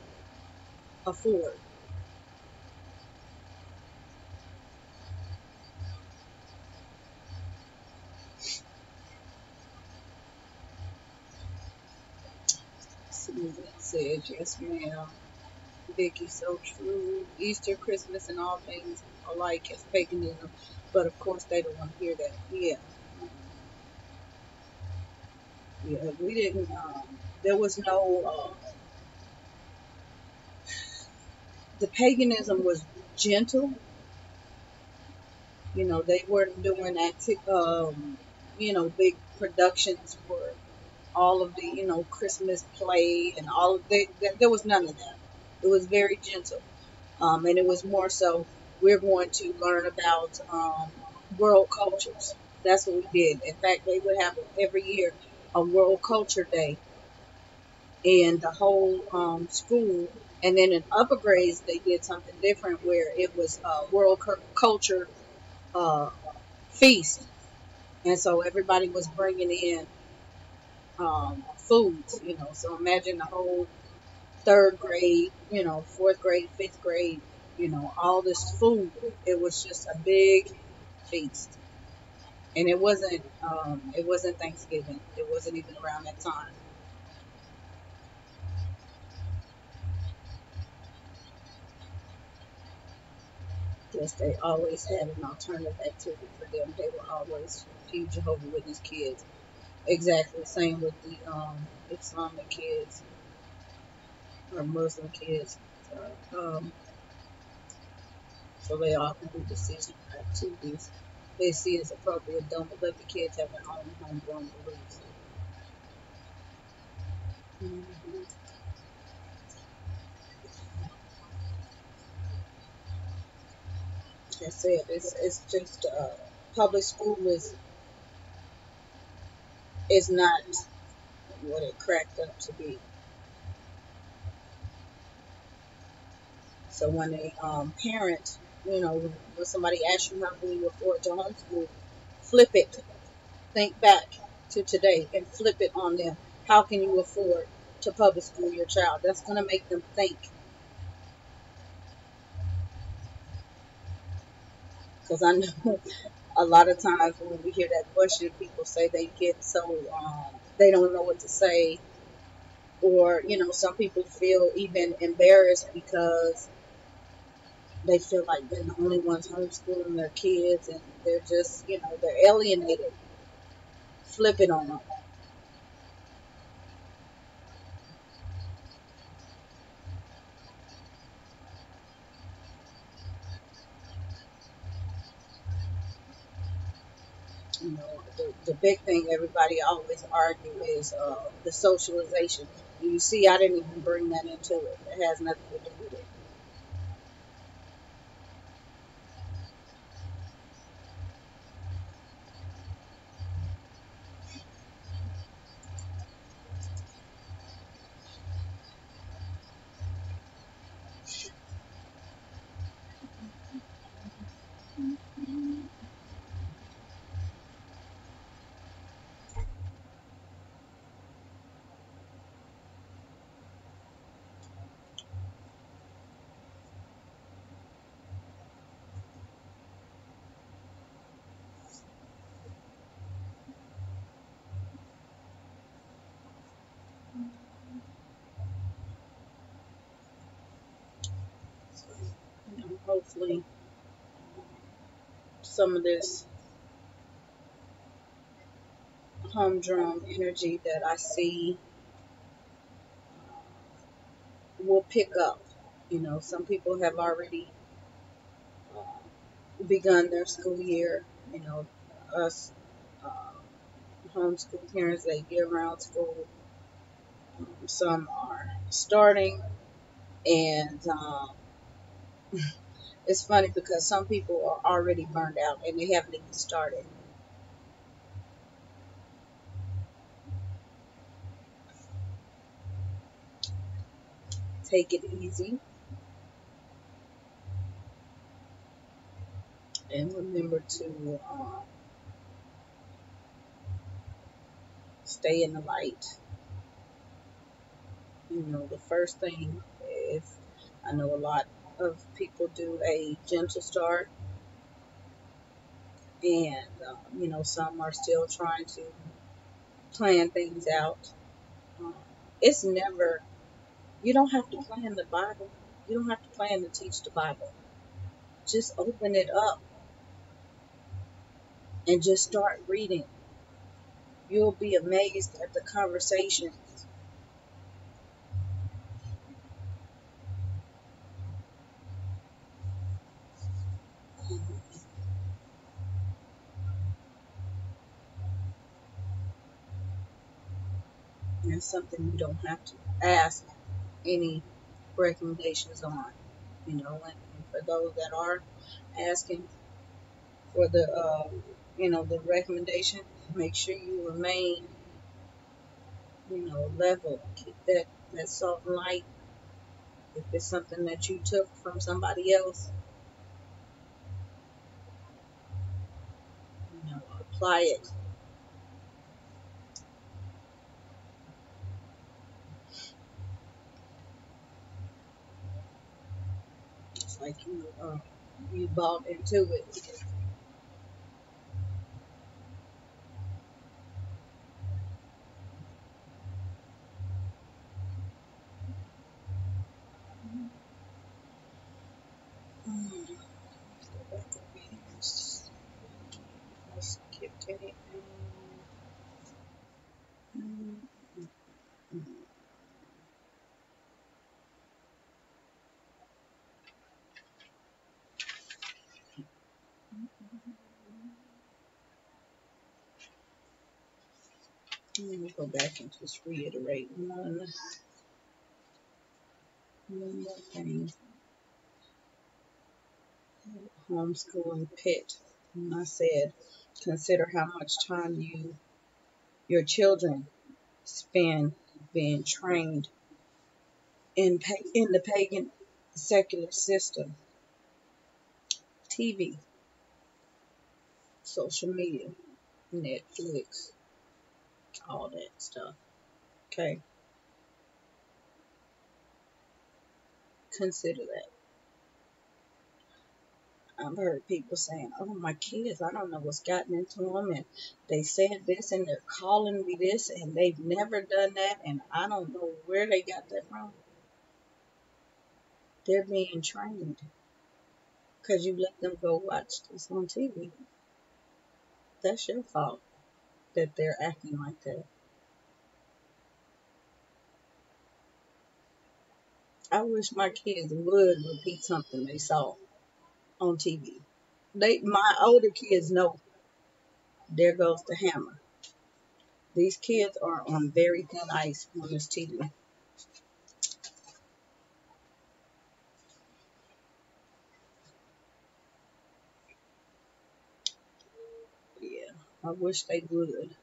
afford. Susan says, yes, ma'am. Vicky, so true. Easter, Christmas, and all things alike as paganism, but of course they don't want to hear that. Yeah, yeah. We didn't. There was no. The paganism was gentle. You know, they weren't doing big productions for all of the, Christmas play and all of there was none of that. It was very gentle. And it was more so we're going to learn about world cultures. That's what we did. In fact, they would have every year a world culture day in the whole school. And then in upper grades, they did something different where it was a culture uh, feast. And so everybody was bringing in foods, So imagine the whole third grade, fourth grade, fifth grade, all this food. It was just a big feast. And it wasn't Thanksgiving. It wasn't even around that time. Yes, they always had an alternative activity for them. They were always few Jehovah Witness kids. Exactly. Same with the Islamic kids or Muslim kids. So they often do the seasonal activities they see as appropriate. Don't let the kids have their own homegrown beliefs. Mm-hmm. That's it. It's just public school is not what it cracked up to be. So when a parent, when somebody asks you how can you afford to homeschool, flip it. Think back to today and flip it on them. How can you afford to public school your child? That's going to make them think. Because I know a lot of times when we hear that question, people say they get so they don't know what to say, or some people feel even embarrassed because they feel like they're the only ones homeschooling their kids, and they're just they're alienated. Flip it on them. The big thing everybody always argue is the socialization. You see, I didn't even bring that into it. It has nothing to do with it. So, hopefully, some of this humdrum energy that I see will pick up. Some people have already begun their school year. Us uh, homeschool parents, they get around school. Some are starting, and it's funny because some people are already burned out and they haven't even started. Take it easy and remember to stay in the light. The first thing, if I know a lot of people do a gentle start, and some are still trying to plan things out. Um, it's never, you don't have to plan the Bible. You don't have to plan to teach the Bible. Just open it up and just start reading. You'll be amazed at the conversations. And it's something you don't have to ask any recommendations on. And for those that are asking for the recommendation, make sure you remain, level. Keep that salt and light. If it's something that you took from somebody else, apply it. It's like you bought into it. Let's go back over here. I skipped anything. Let me go back and just reiterate one more thing. Homeschooling pit. And I said, consider how much time your children spend being trained in the pagan secular system, TV, social media, Netflix, all that stuff. Okay, consider that. I've heard people saying, "Oh, my kids, I don't know what's gotten into them, and they said this, and they're calling me this, and they've never done that, and I don't know where they got that from." They're being trained because you let them go watch this on TV. That's your fault that they're acting like that. I wish my kids would repeat something they saw on TV. My older kids know. There goes the hammer. These kids are on very thin ice on this TV. Yeah, I wish they would.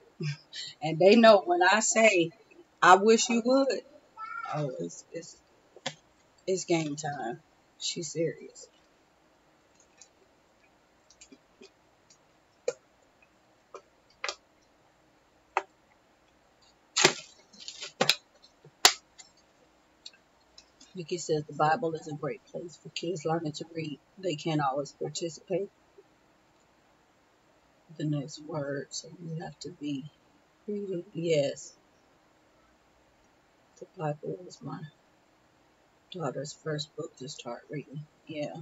And they know when I say, "I wish you would," oh, it's game time. She's serious. Vicky says the Bible is a great place for kids learning to read. They can't always participate the next word, so you have to be reading. Yes, the Bible was my daughter's first book to start reading. Yeah.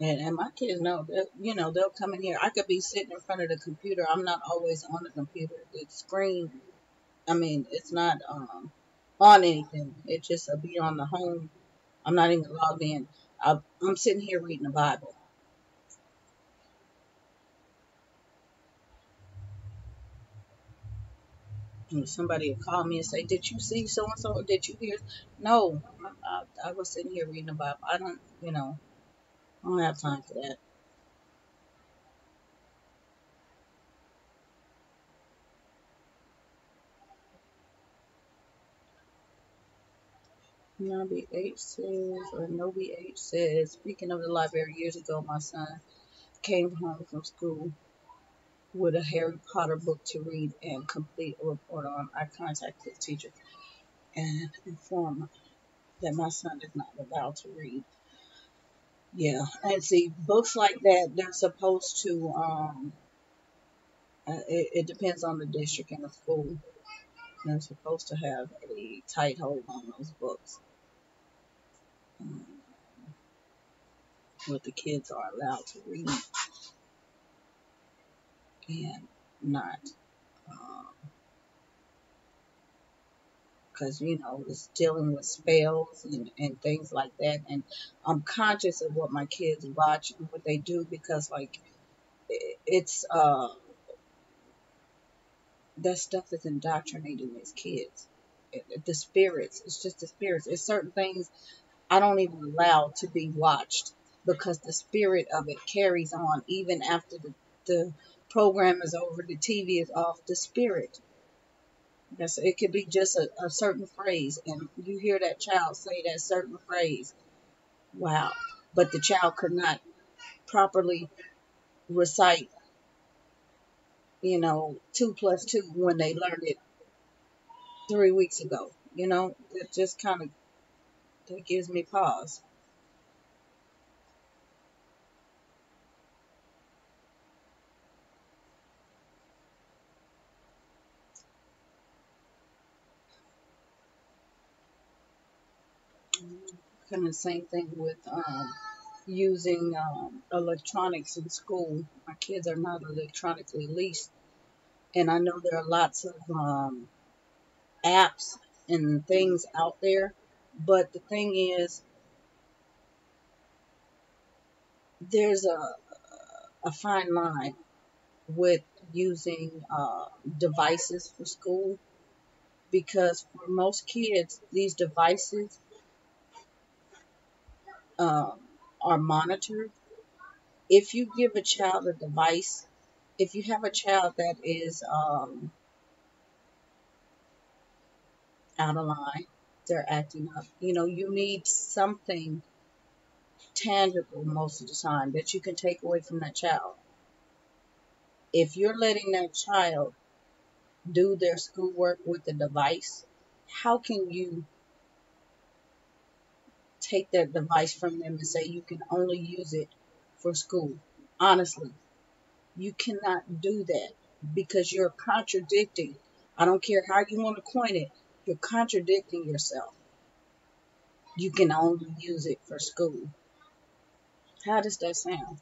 And my kids know that, they'll come in here. I could be sitting in front of the computer. I'm not always on the computer. The screen, I mean, it's not on anything. It just will be on the home. I'm not even logged in. I'm sitting here reading the Bible. And somebody will call me and say, "Did you see so and so? Did you hear?" No, I was sitting here reading the Bible. I don't have time for that. Nobby H says, speaking of the library, years ago, my son came home from school with a Harry Potter book to read and complete a report on. I contacted the teacher and informed her. that my son is not allowed to read. Yeah, and see, books like that, they're supposed to, it depends on the district and the school. They're supposed to have a tight hold on those books. Um, what the kids are allowed to read and not. Because, it's dealing with spells and things like that. And I'm conscious of what my kids watch and what they do because, like, it's, that stuff is indoctrinating these kids. The spirits, it's just the spirits. It's certain things I don't even allow to be watched because the spirit of it carries on even after the program is over, the TV is off, the spirit. Yes, it could be just a certain phrase, and you hear that child say that certain phrase. Wow. But the child could not properly recite, 2 plus 2 when they learned it 3 weeks ago. It just kind of that gives me pause. Kind of same thing with using electronics in school. My kids are not electronically leased, and I know there are lots of apps and things out there, but the thing is, there's a fine line with using devices for school because for most kids, these devices um, are monitored. If you give a child a device, if you have a child that is out of line, they're acting up, you need something tangible most of the time that you can take away from that child. If you're letting that child do their schoolwork with the device, how can you take that device from them and say you can only use it for school? Honestly, you cannot do that because you're contradicting. I don't care how you want to coin it, you're contradicting yourself. You can only use it for school. How does that sound?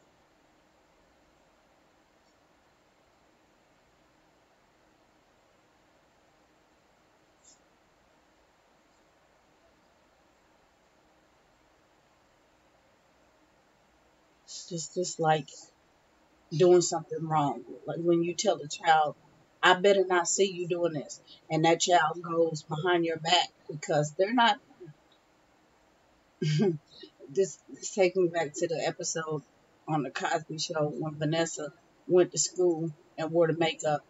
It's just like doing something wrong. Like when you tell the child, I better not see you doing this. And that child goes behind your back because they're not. This takes me back to the episode on the Cosby Show when Vanessa went to school and wore the makeup.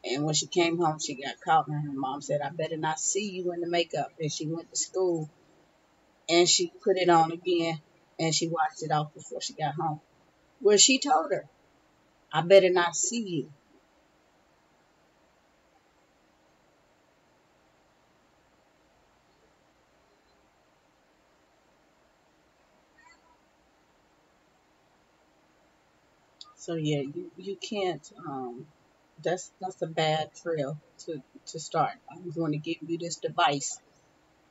And when she came home, she got caught, and her mom said, I better not see you in the makeup. And she went to school and she put it on again and she washed it off before she got home. Well, she told her, I better not see you. So yeah, you can't. That's a bad trail to start. I'm going to give you this device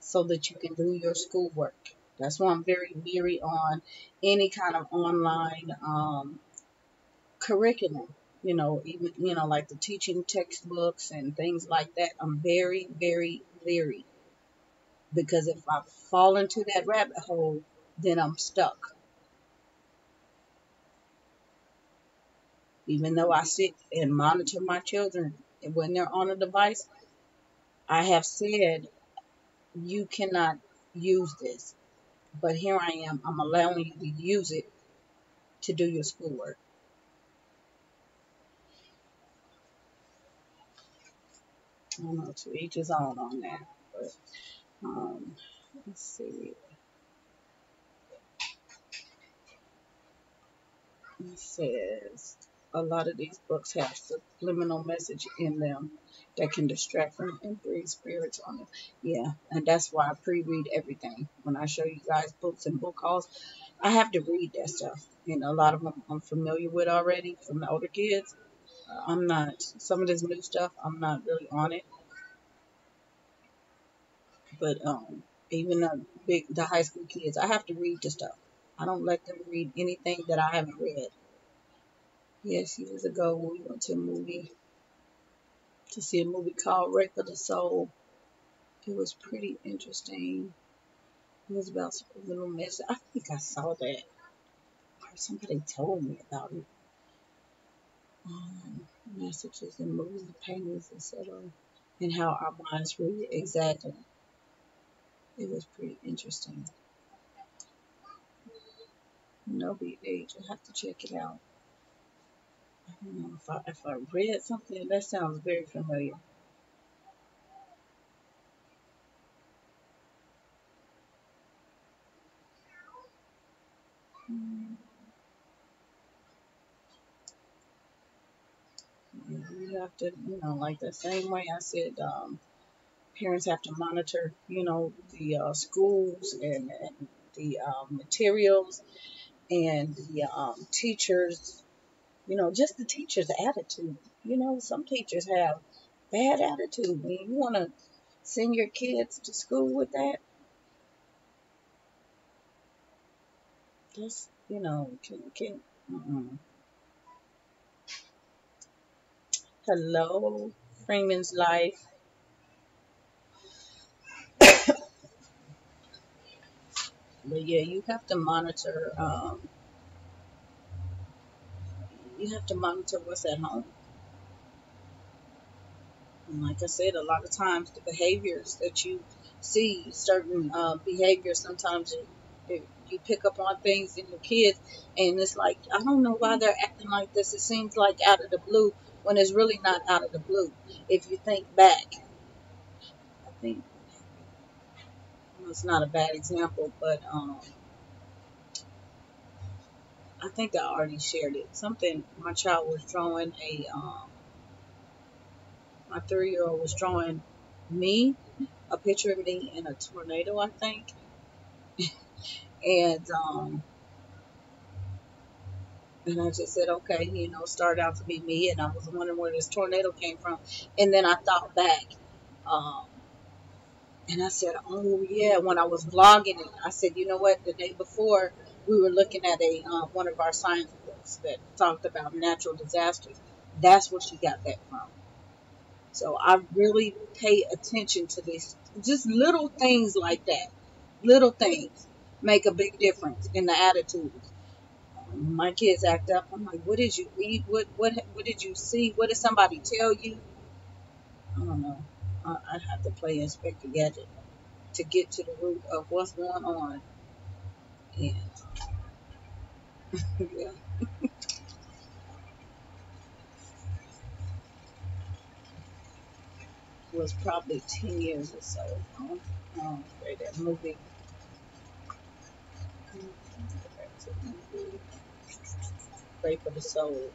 so that you can do your schoolwork. That's why I'm very leery on any kind of online curriculum. Even like the teaching textbooks and things like that. I'm very very leery because if I fall into that rabbit hole, then I'm stuck. Even though I sit and monitor my children when they're on a device, I have said you cannot use this. But here I am, I'm allowing you to use it to do your schoolwork. I don't know, to each his own on that. But let's see. It says a lot of these books have subliminal message in them that can distract them and bring spirits on them. Yeah, and that's why I pre-read everything. When I show you guys books and book hauls, I have to read that stuff. You know, a lot of them I'm familiar with already from the older kids. I'm not, some of this new stuff, I'm not really on it. But even the high school kids, I have to read the stuff. I don't let them read anything that I haven't read. Yes, years ago we went to a movie to see a movie called Rape of the Soul. It was pretty interesting. It was about a little mess. I think I saw that, or somebody told me about it. Messages and movies and paintings, etc., and how our minds read exactly. It was pretty interesting. No BH. I have to check it out. I don't know if I read something that sounds very familiar. You have to, like the same way I said, parents have to monitor, the schools and the materials and the teachers, just the teacher's attitude. Some teachers have bad attitude. When you want to send your kids to school with that, just, hello, Freeman's Life. But yeah, you have to monitor what's at home. And like I said, a lot of times the behaviors that you see, certain behaviors, sometimes you pick up on things in your kids, and it's like, I don't know why they're acting like this. It seems like out of the blue when it's really not out of the blue. If you think back, I think it's not a bad example, but I think I already shared it. Something my child was drawing my 3-year-old was drawing me, a picture of me in a tornado, I think. And and I just said, okay, started out to be me, and I was wondering where this tornado came from. And then I thought back, um, and I said, oh yeah, when I was vlogging it, I said, you know what? The day before, we were looking at one of our science books that talked about natural disasters. That's where she got that from. So I really pay attention to this, just little things like that. Little things make a big difference in the attitudes. My kids act up. I'm like, what did you eat? What did you see? What did somebody tell you? I don't know. I have to play Inspector Gadget to get to the root of what's going on. And yeah, it was probably 10 years or so. That movie. Pray for the soul.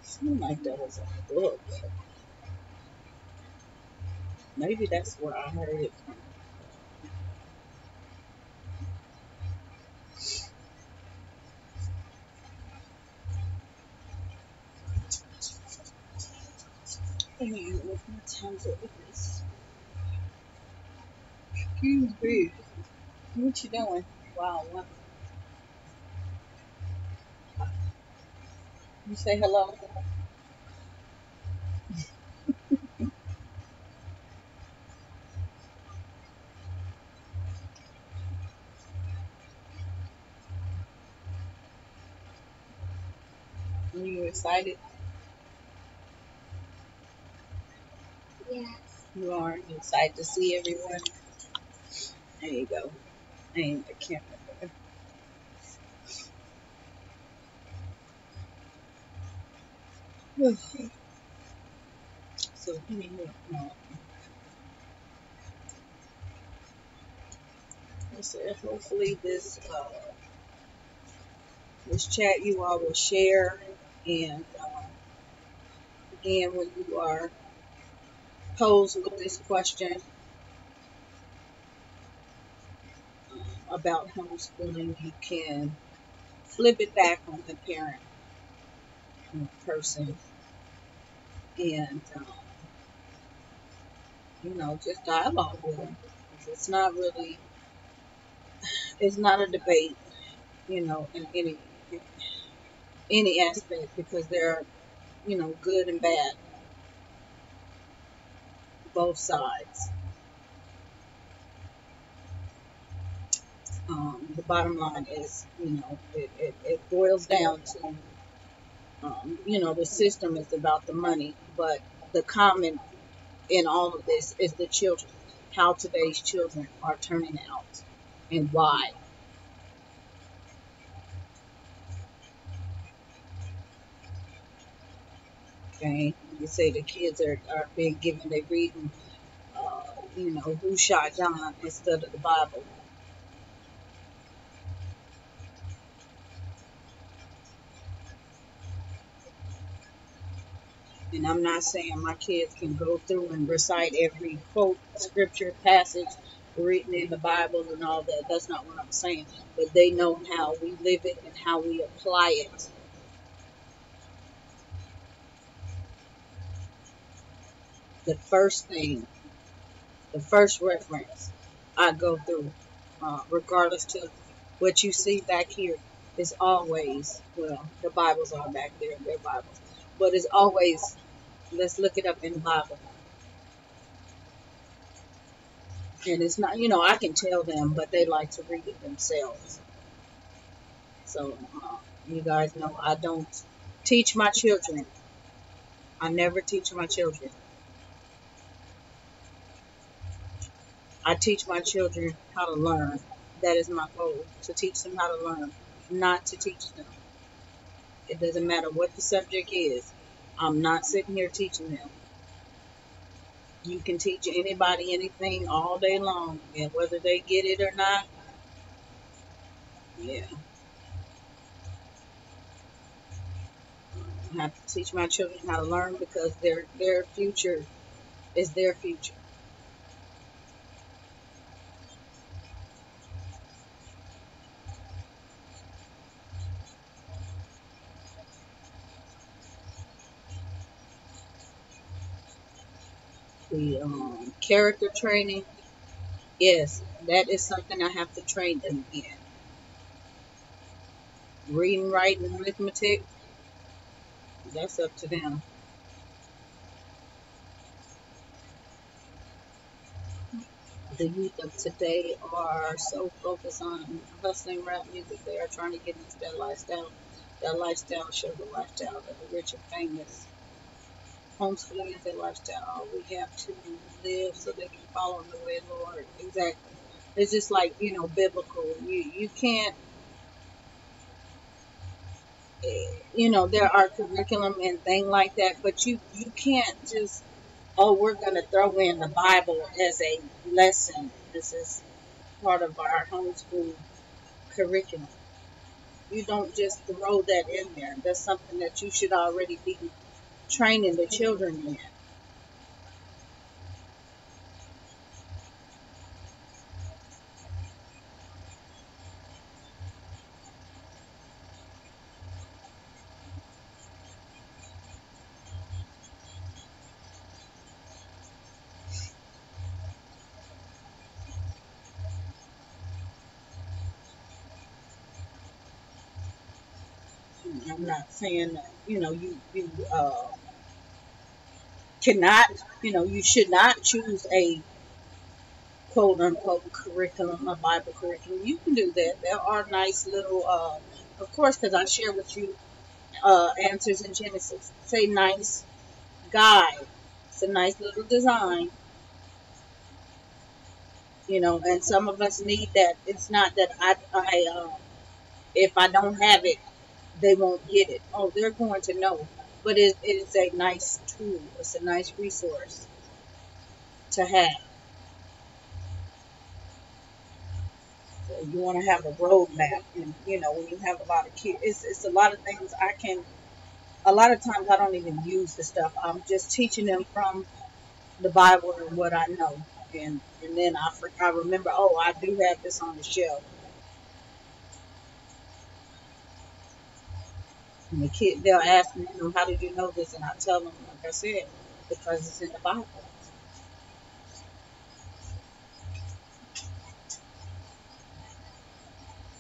Seemed like that was a book. Maybe that's where I heard it from. What time is it? Excuse me. What you doing? Wow. You say hello. Are you excited? Yes. You are. You excited to see everyone? There you go. I can't remember. So anyway, I said, hopefully this chat you all will share. And again, when you are posed with this question about homeschooling, you can flip it back on the parent person and just dialogue with them. It's not really, it's not a debate, in any aspect, because there are, good and bad, both sides. The bottom line is, it boils down to, the system is about the money, but the common in all of this is the children, how today's children are turning out and why. Okay, you say the kids are being given, they reading, who shot John instead of the Bible. And I'm not saying my kids can go through and recite every quote, scripture, passage written in the Bible and all that. That's not what I'm saying. But they know how we live it and how we apply it. The first thing, the first reference I go through, regardless to what you see back here, is always, well, the Bibles are back there, their Bibles. But it's always, let's look it up in the Bible. And it's not, I can tell them, but they like to read it themselves. So, you guys know I don't teach my children. I never teach my children. I teach my children how to learn. That is my goal, to teach them how to learn, not to teach them. It doesn't matter what the subject is. I'm not sitting here teaching them. You can teach anybody anything all day long, and whether they get it or not, yeah. I have to teach my children how to learn, because their future is their future. The character training, yes, that is something I have to train them in. Reading, writing, arithmetic, that's up to them. The youth of today are so focused on hustling rap music, they are trying to get into that lifestyle. That lifestyle shows the lifestyle of the rich and famous. Homeschooling is a lifestyle. We have to live so they can follow the way of the Lord. Exactly. It's just like, biblical. You can't, there are curriculum and things like that, but you can't just, oh, we're going to throw in the Bible as a lesson. This is part of our homeschool curriculum. You don't just throw that in there. That's something that you should already be training the children in. I'm not saying that, you cannot, you should not choose a quote unquote curriculum, a Bible curriculum. You can do that. There are nice little, of course, because I share with you answers in Genesis. It's a nice guide. It's a nice little design, and some of us need that. It's not that if I don't have it, they won't get it. Oh, they're going to know. But it is a nice tool. It's a nice resource to have. You want to have a roadmap, and when you have a lot of kids, it's a lot of things I can. A lot of times I don't even use the stuff. I'm just teaching them from the Bible and what I know, and then I remember. Oh, I do have this on the shelf. And the kid, they'll ask me, how did you know this? And I tell them, like I said, because it's in the Bible.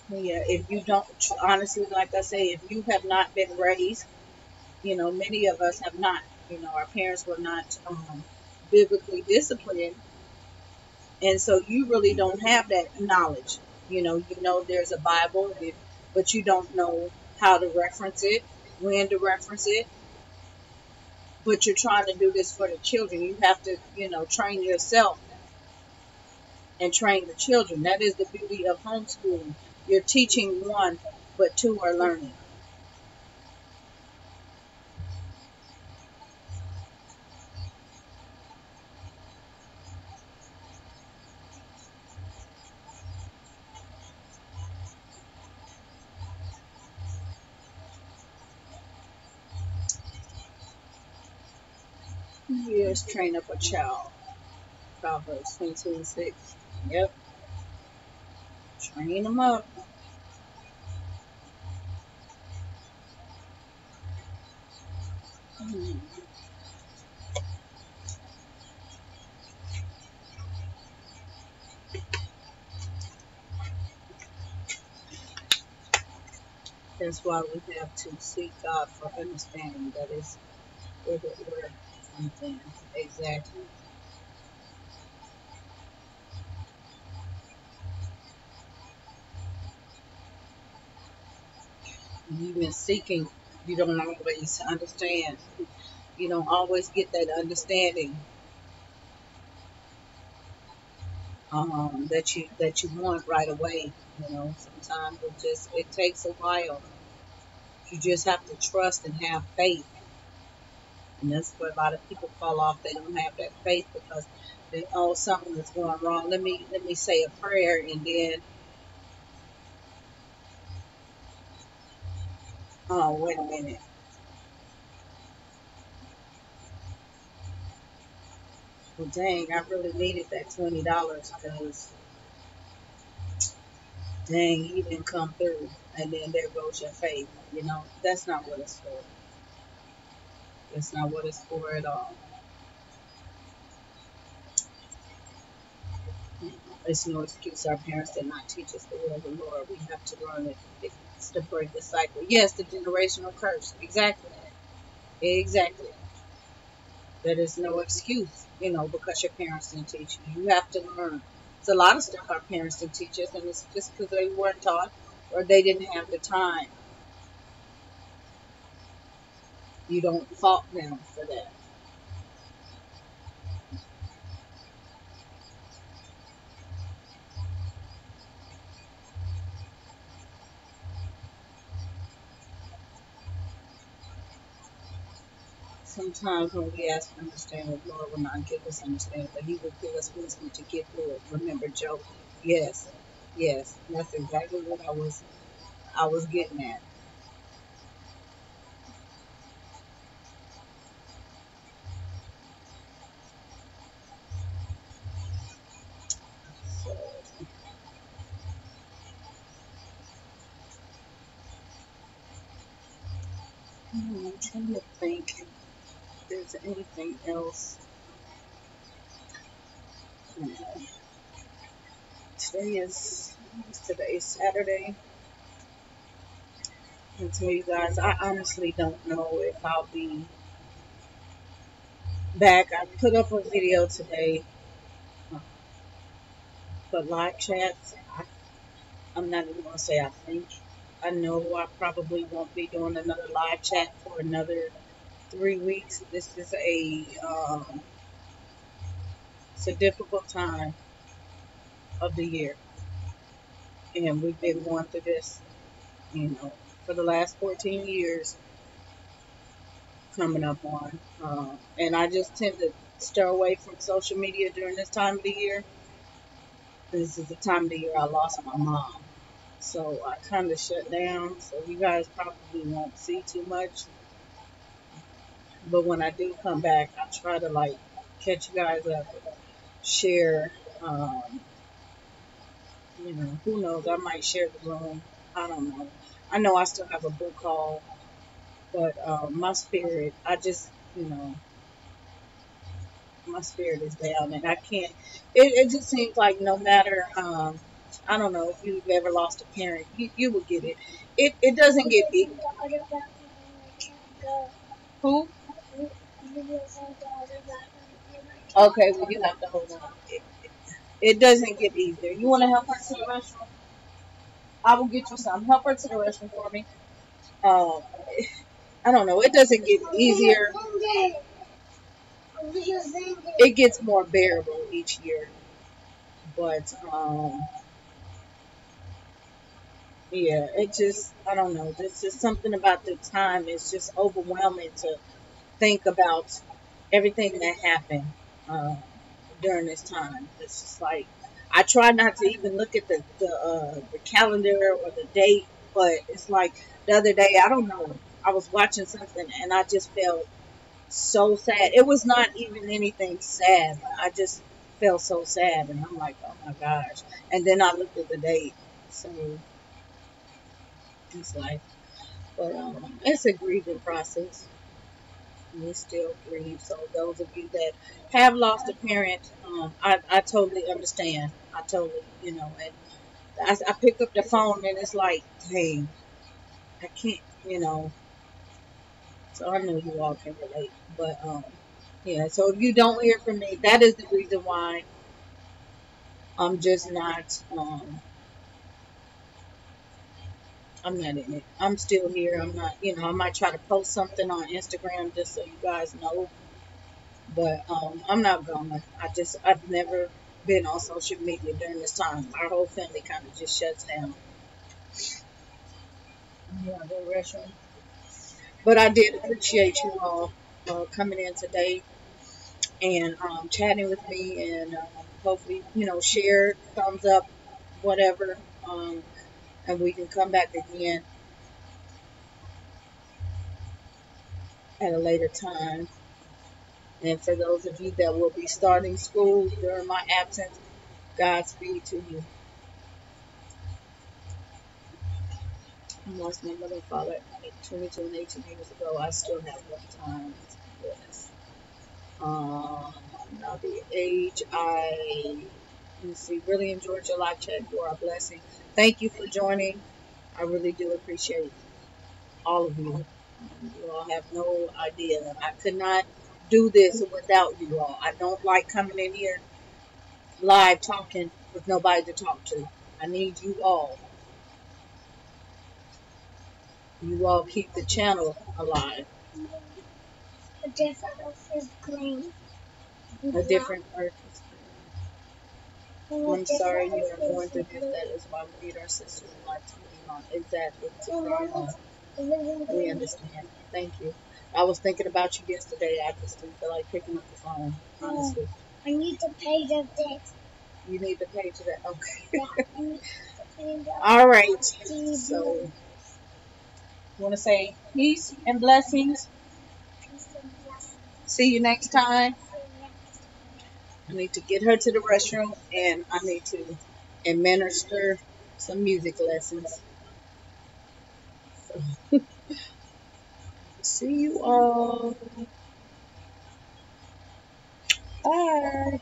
Yeah, if you don't, honestly, like I say, if you have not been raised, many of us have not. Our parents were not biblically disciplined, and so you really don't have that knowledge. There's a Bible, but you don't know how to reference it, when to reference it. But you're trying to do this for the children. You have to, train yourself and train the children. That is the beauty of homeschooling. You're teaching one, but two are learning. Years train up a child. Proverbs 22:6. Yep. Train them up. That's why we have to seek God for understanding. That is where the word comes in. Exactly. Even seeking, you don't always understand. You don't always get that understanding that you want right away. Sometimes it takes a while. You just have to trust and have faith, and that's where a lot of people fall off. They don't have that faith because something is going wrong. Let me say a prayer, and then oh, wait a minute. Well, dang, I really needed that $20 because dang, he didn't come through, and then there goes your faith. That's not what it's for. That's not what it's for at all. It's no excuse. Our parents did not teach us the way of the Lord. We have to learn it. It's to break the cycle. Yes, the generational curse. Exactly. Exactly. That is no excuse, because your parents didn't teach you. You have to learn. It's a lot of stuff our parents didn't teach us, and it's just because they weren't taught or they didn't have the time. You don't fault them for that. Sometimes when we ask for understanding, the Lord will not give us understanding, but He will give us wisdom to get through it. Remember Job? Yes, yes, that's exactly what I was getting at. So, I'm trying to think if there's anything else. Uh, Today is Saturday. I tell you guys, I honestly don't know if I'll be back. I put up a video today uh, for live chats. I'm not even gonna say I think. I know I probably won't be doing another live chat for another 3 weeks. This is it's a difficult time of the year, and we've been going through this, for the last 14 years coming up on. And I just tend to stir away from social media during this time of the year. This is the time of the year I lost my mom. So I kind of shut down. So you guys probably won't see too much. But when I do come back, I try to like catch you guys up, share. Um, who knows? I might share the room. I don't know. I know I still have a book haul, but my spirit, my spirit is down, and I can't. It just seems like no matter, I don't know if you've ever lost a parent, you will get it. It doesn't get easy. Who? Okay, well you have to hold on. It doesn't get easier. You want to help her to the restroom? I will get you some. Help her to the restroom for me. Um, I don't know. It doesn't get easier. It gets more bearable each year, but yeah, it just I don't know. There's just something about the time. It's just overwhelming to think about everything that happened uh, during this time. It's just like I try not to even look at the calendar or the date, but it's like the other day I don't know. I was watching something and I just felt so sad. It was not even anything sad. I just felt so sad, and I'm like, oh my gosh. And then I looked at the date, so it's like, but it's a grieving process. We still grieve. So those of you that have lost a parent, I totally understand. I totally, and I pick up the phone and it's like, hey, I can't, you know. So I know you all can relate, but yeah. So if you don't hear from me, that is the reason why I'm just not. I'm not in it. I'm still here. I'm not. I might try to post something on Instagram just so you guys know, but I'm not gonna. I've never been on social media during this time. Our whole family kind of just shuts down. Yeah, the restroom. But I did appreciate you all coming in today and chatting with me, and hopefully, share, thumbs up, whatever, and we can come back again at a later time. And for those of you that will be starting school during my absence, Godspeed to you. I lost my mother and father at 22 and 18 years ago. I still have one time. Yes. Now the age let's see, really enjoyed your live chat. You are a blessing. Thank you for joining. I really do appreciate all of you. You all have no idea. I could not do this without you all. I don't like coming in here live talking with nobody to talk to. I need you all. You all keep the channel alive. A different earth is green. A different earth is green. I'm sorry you are going through this. That is why we need our sisters in life to lean on. Exactly. To lean on. We understand. Thank you. I was thinking about you yesterday. I just didn't feel like picking up the phone, honestly. I need the page of this. You need the page of that? Okay. All right. So, you want to say peace and blessings? See you next time. I need to get her to the restroom, and I need to administer some music lessons. So, see you all. Bye.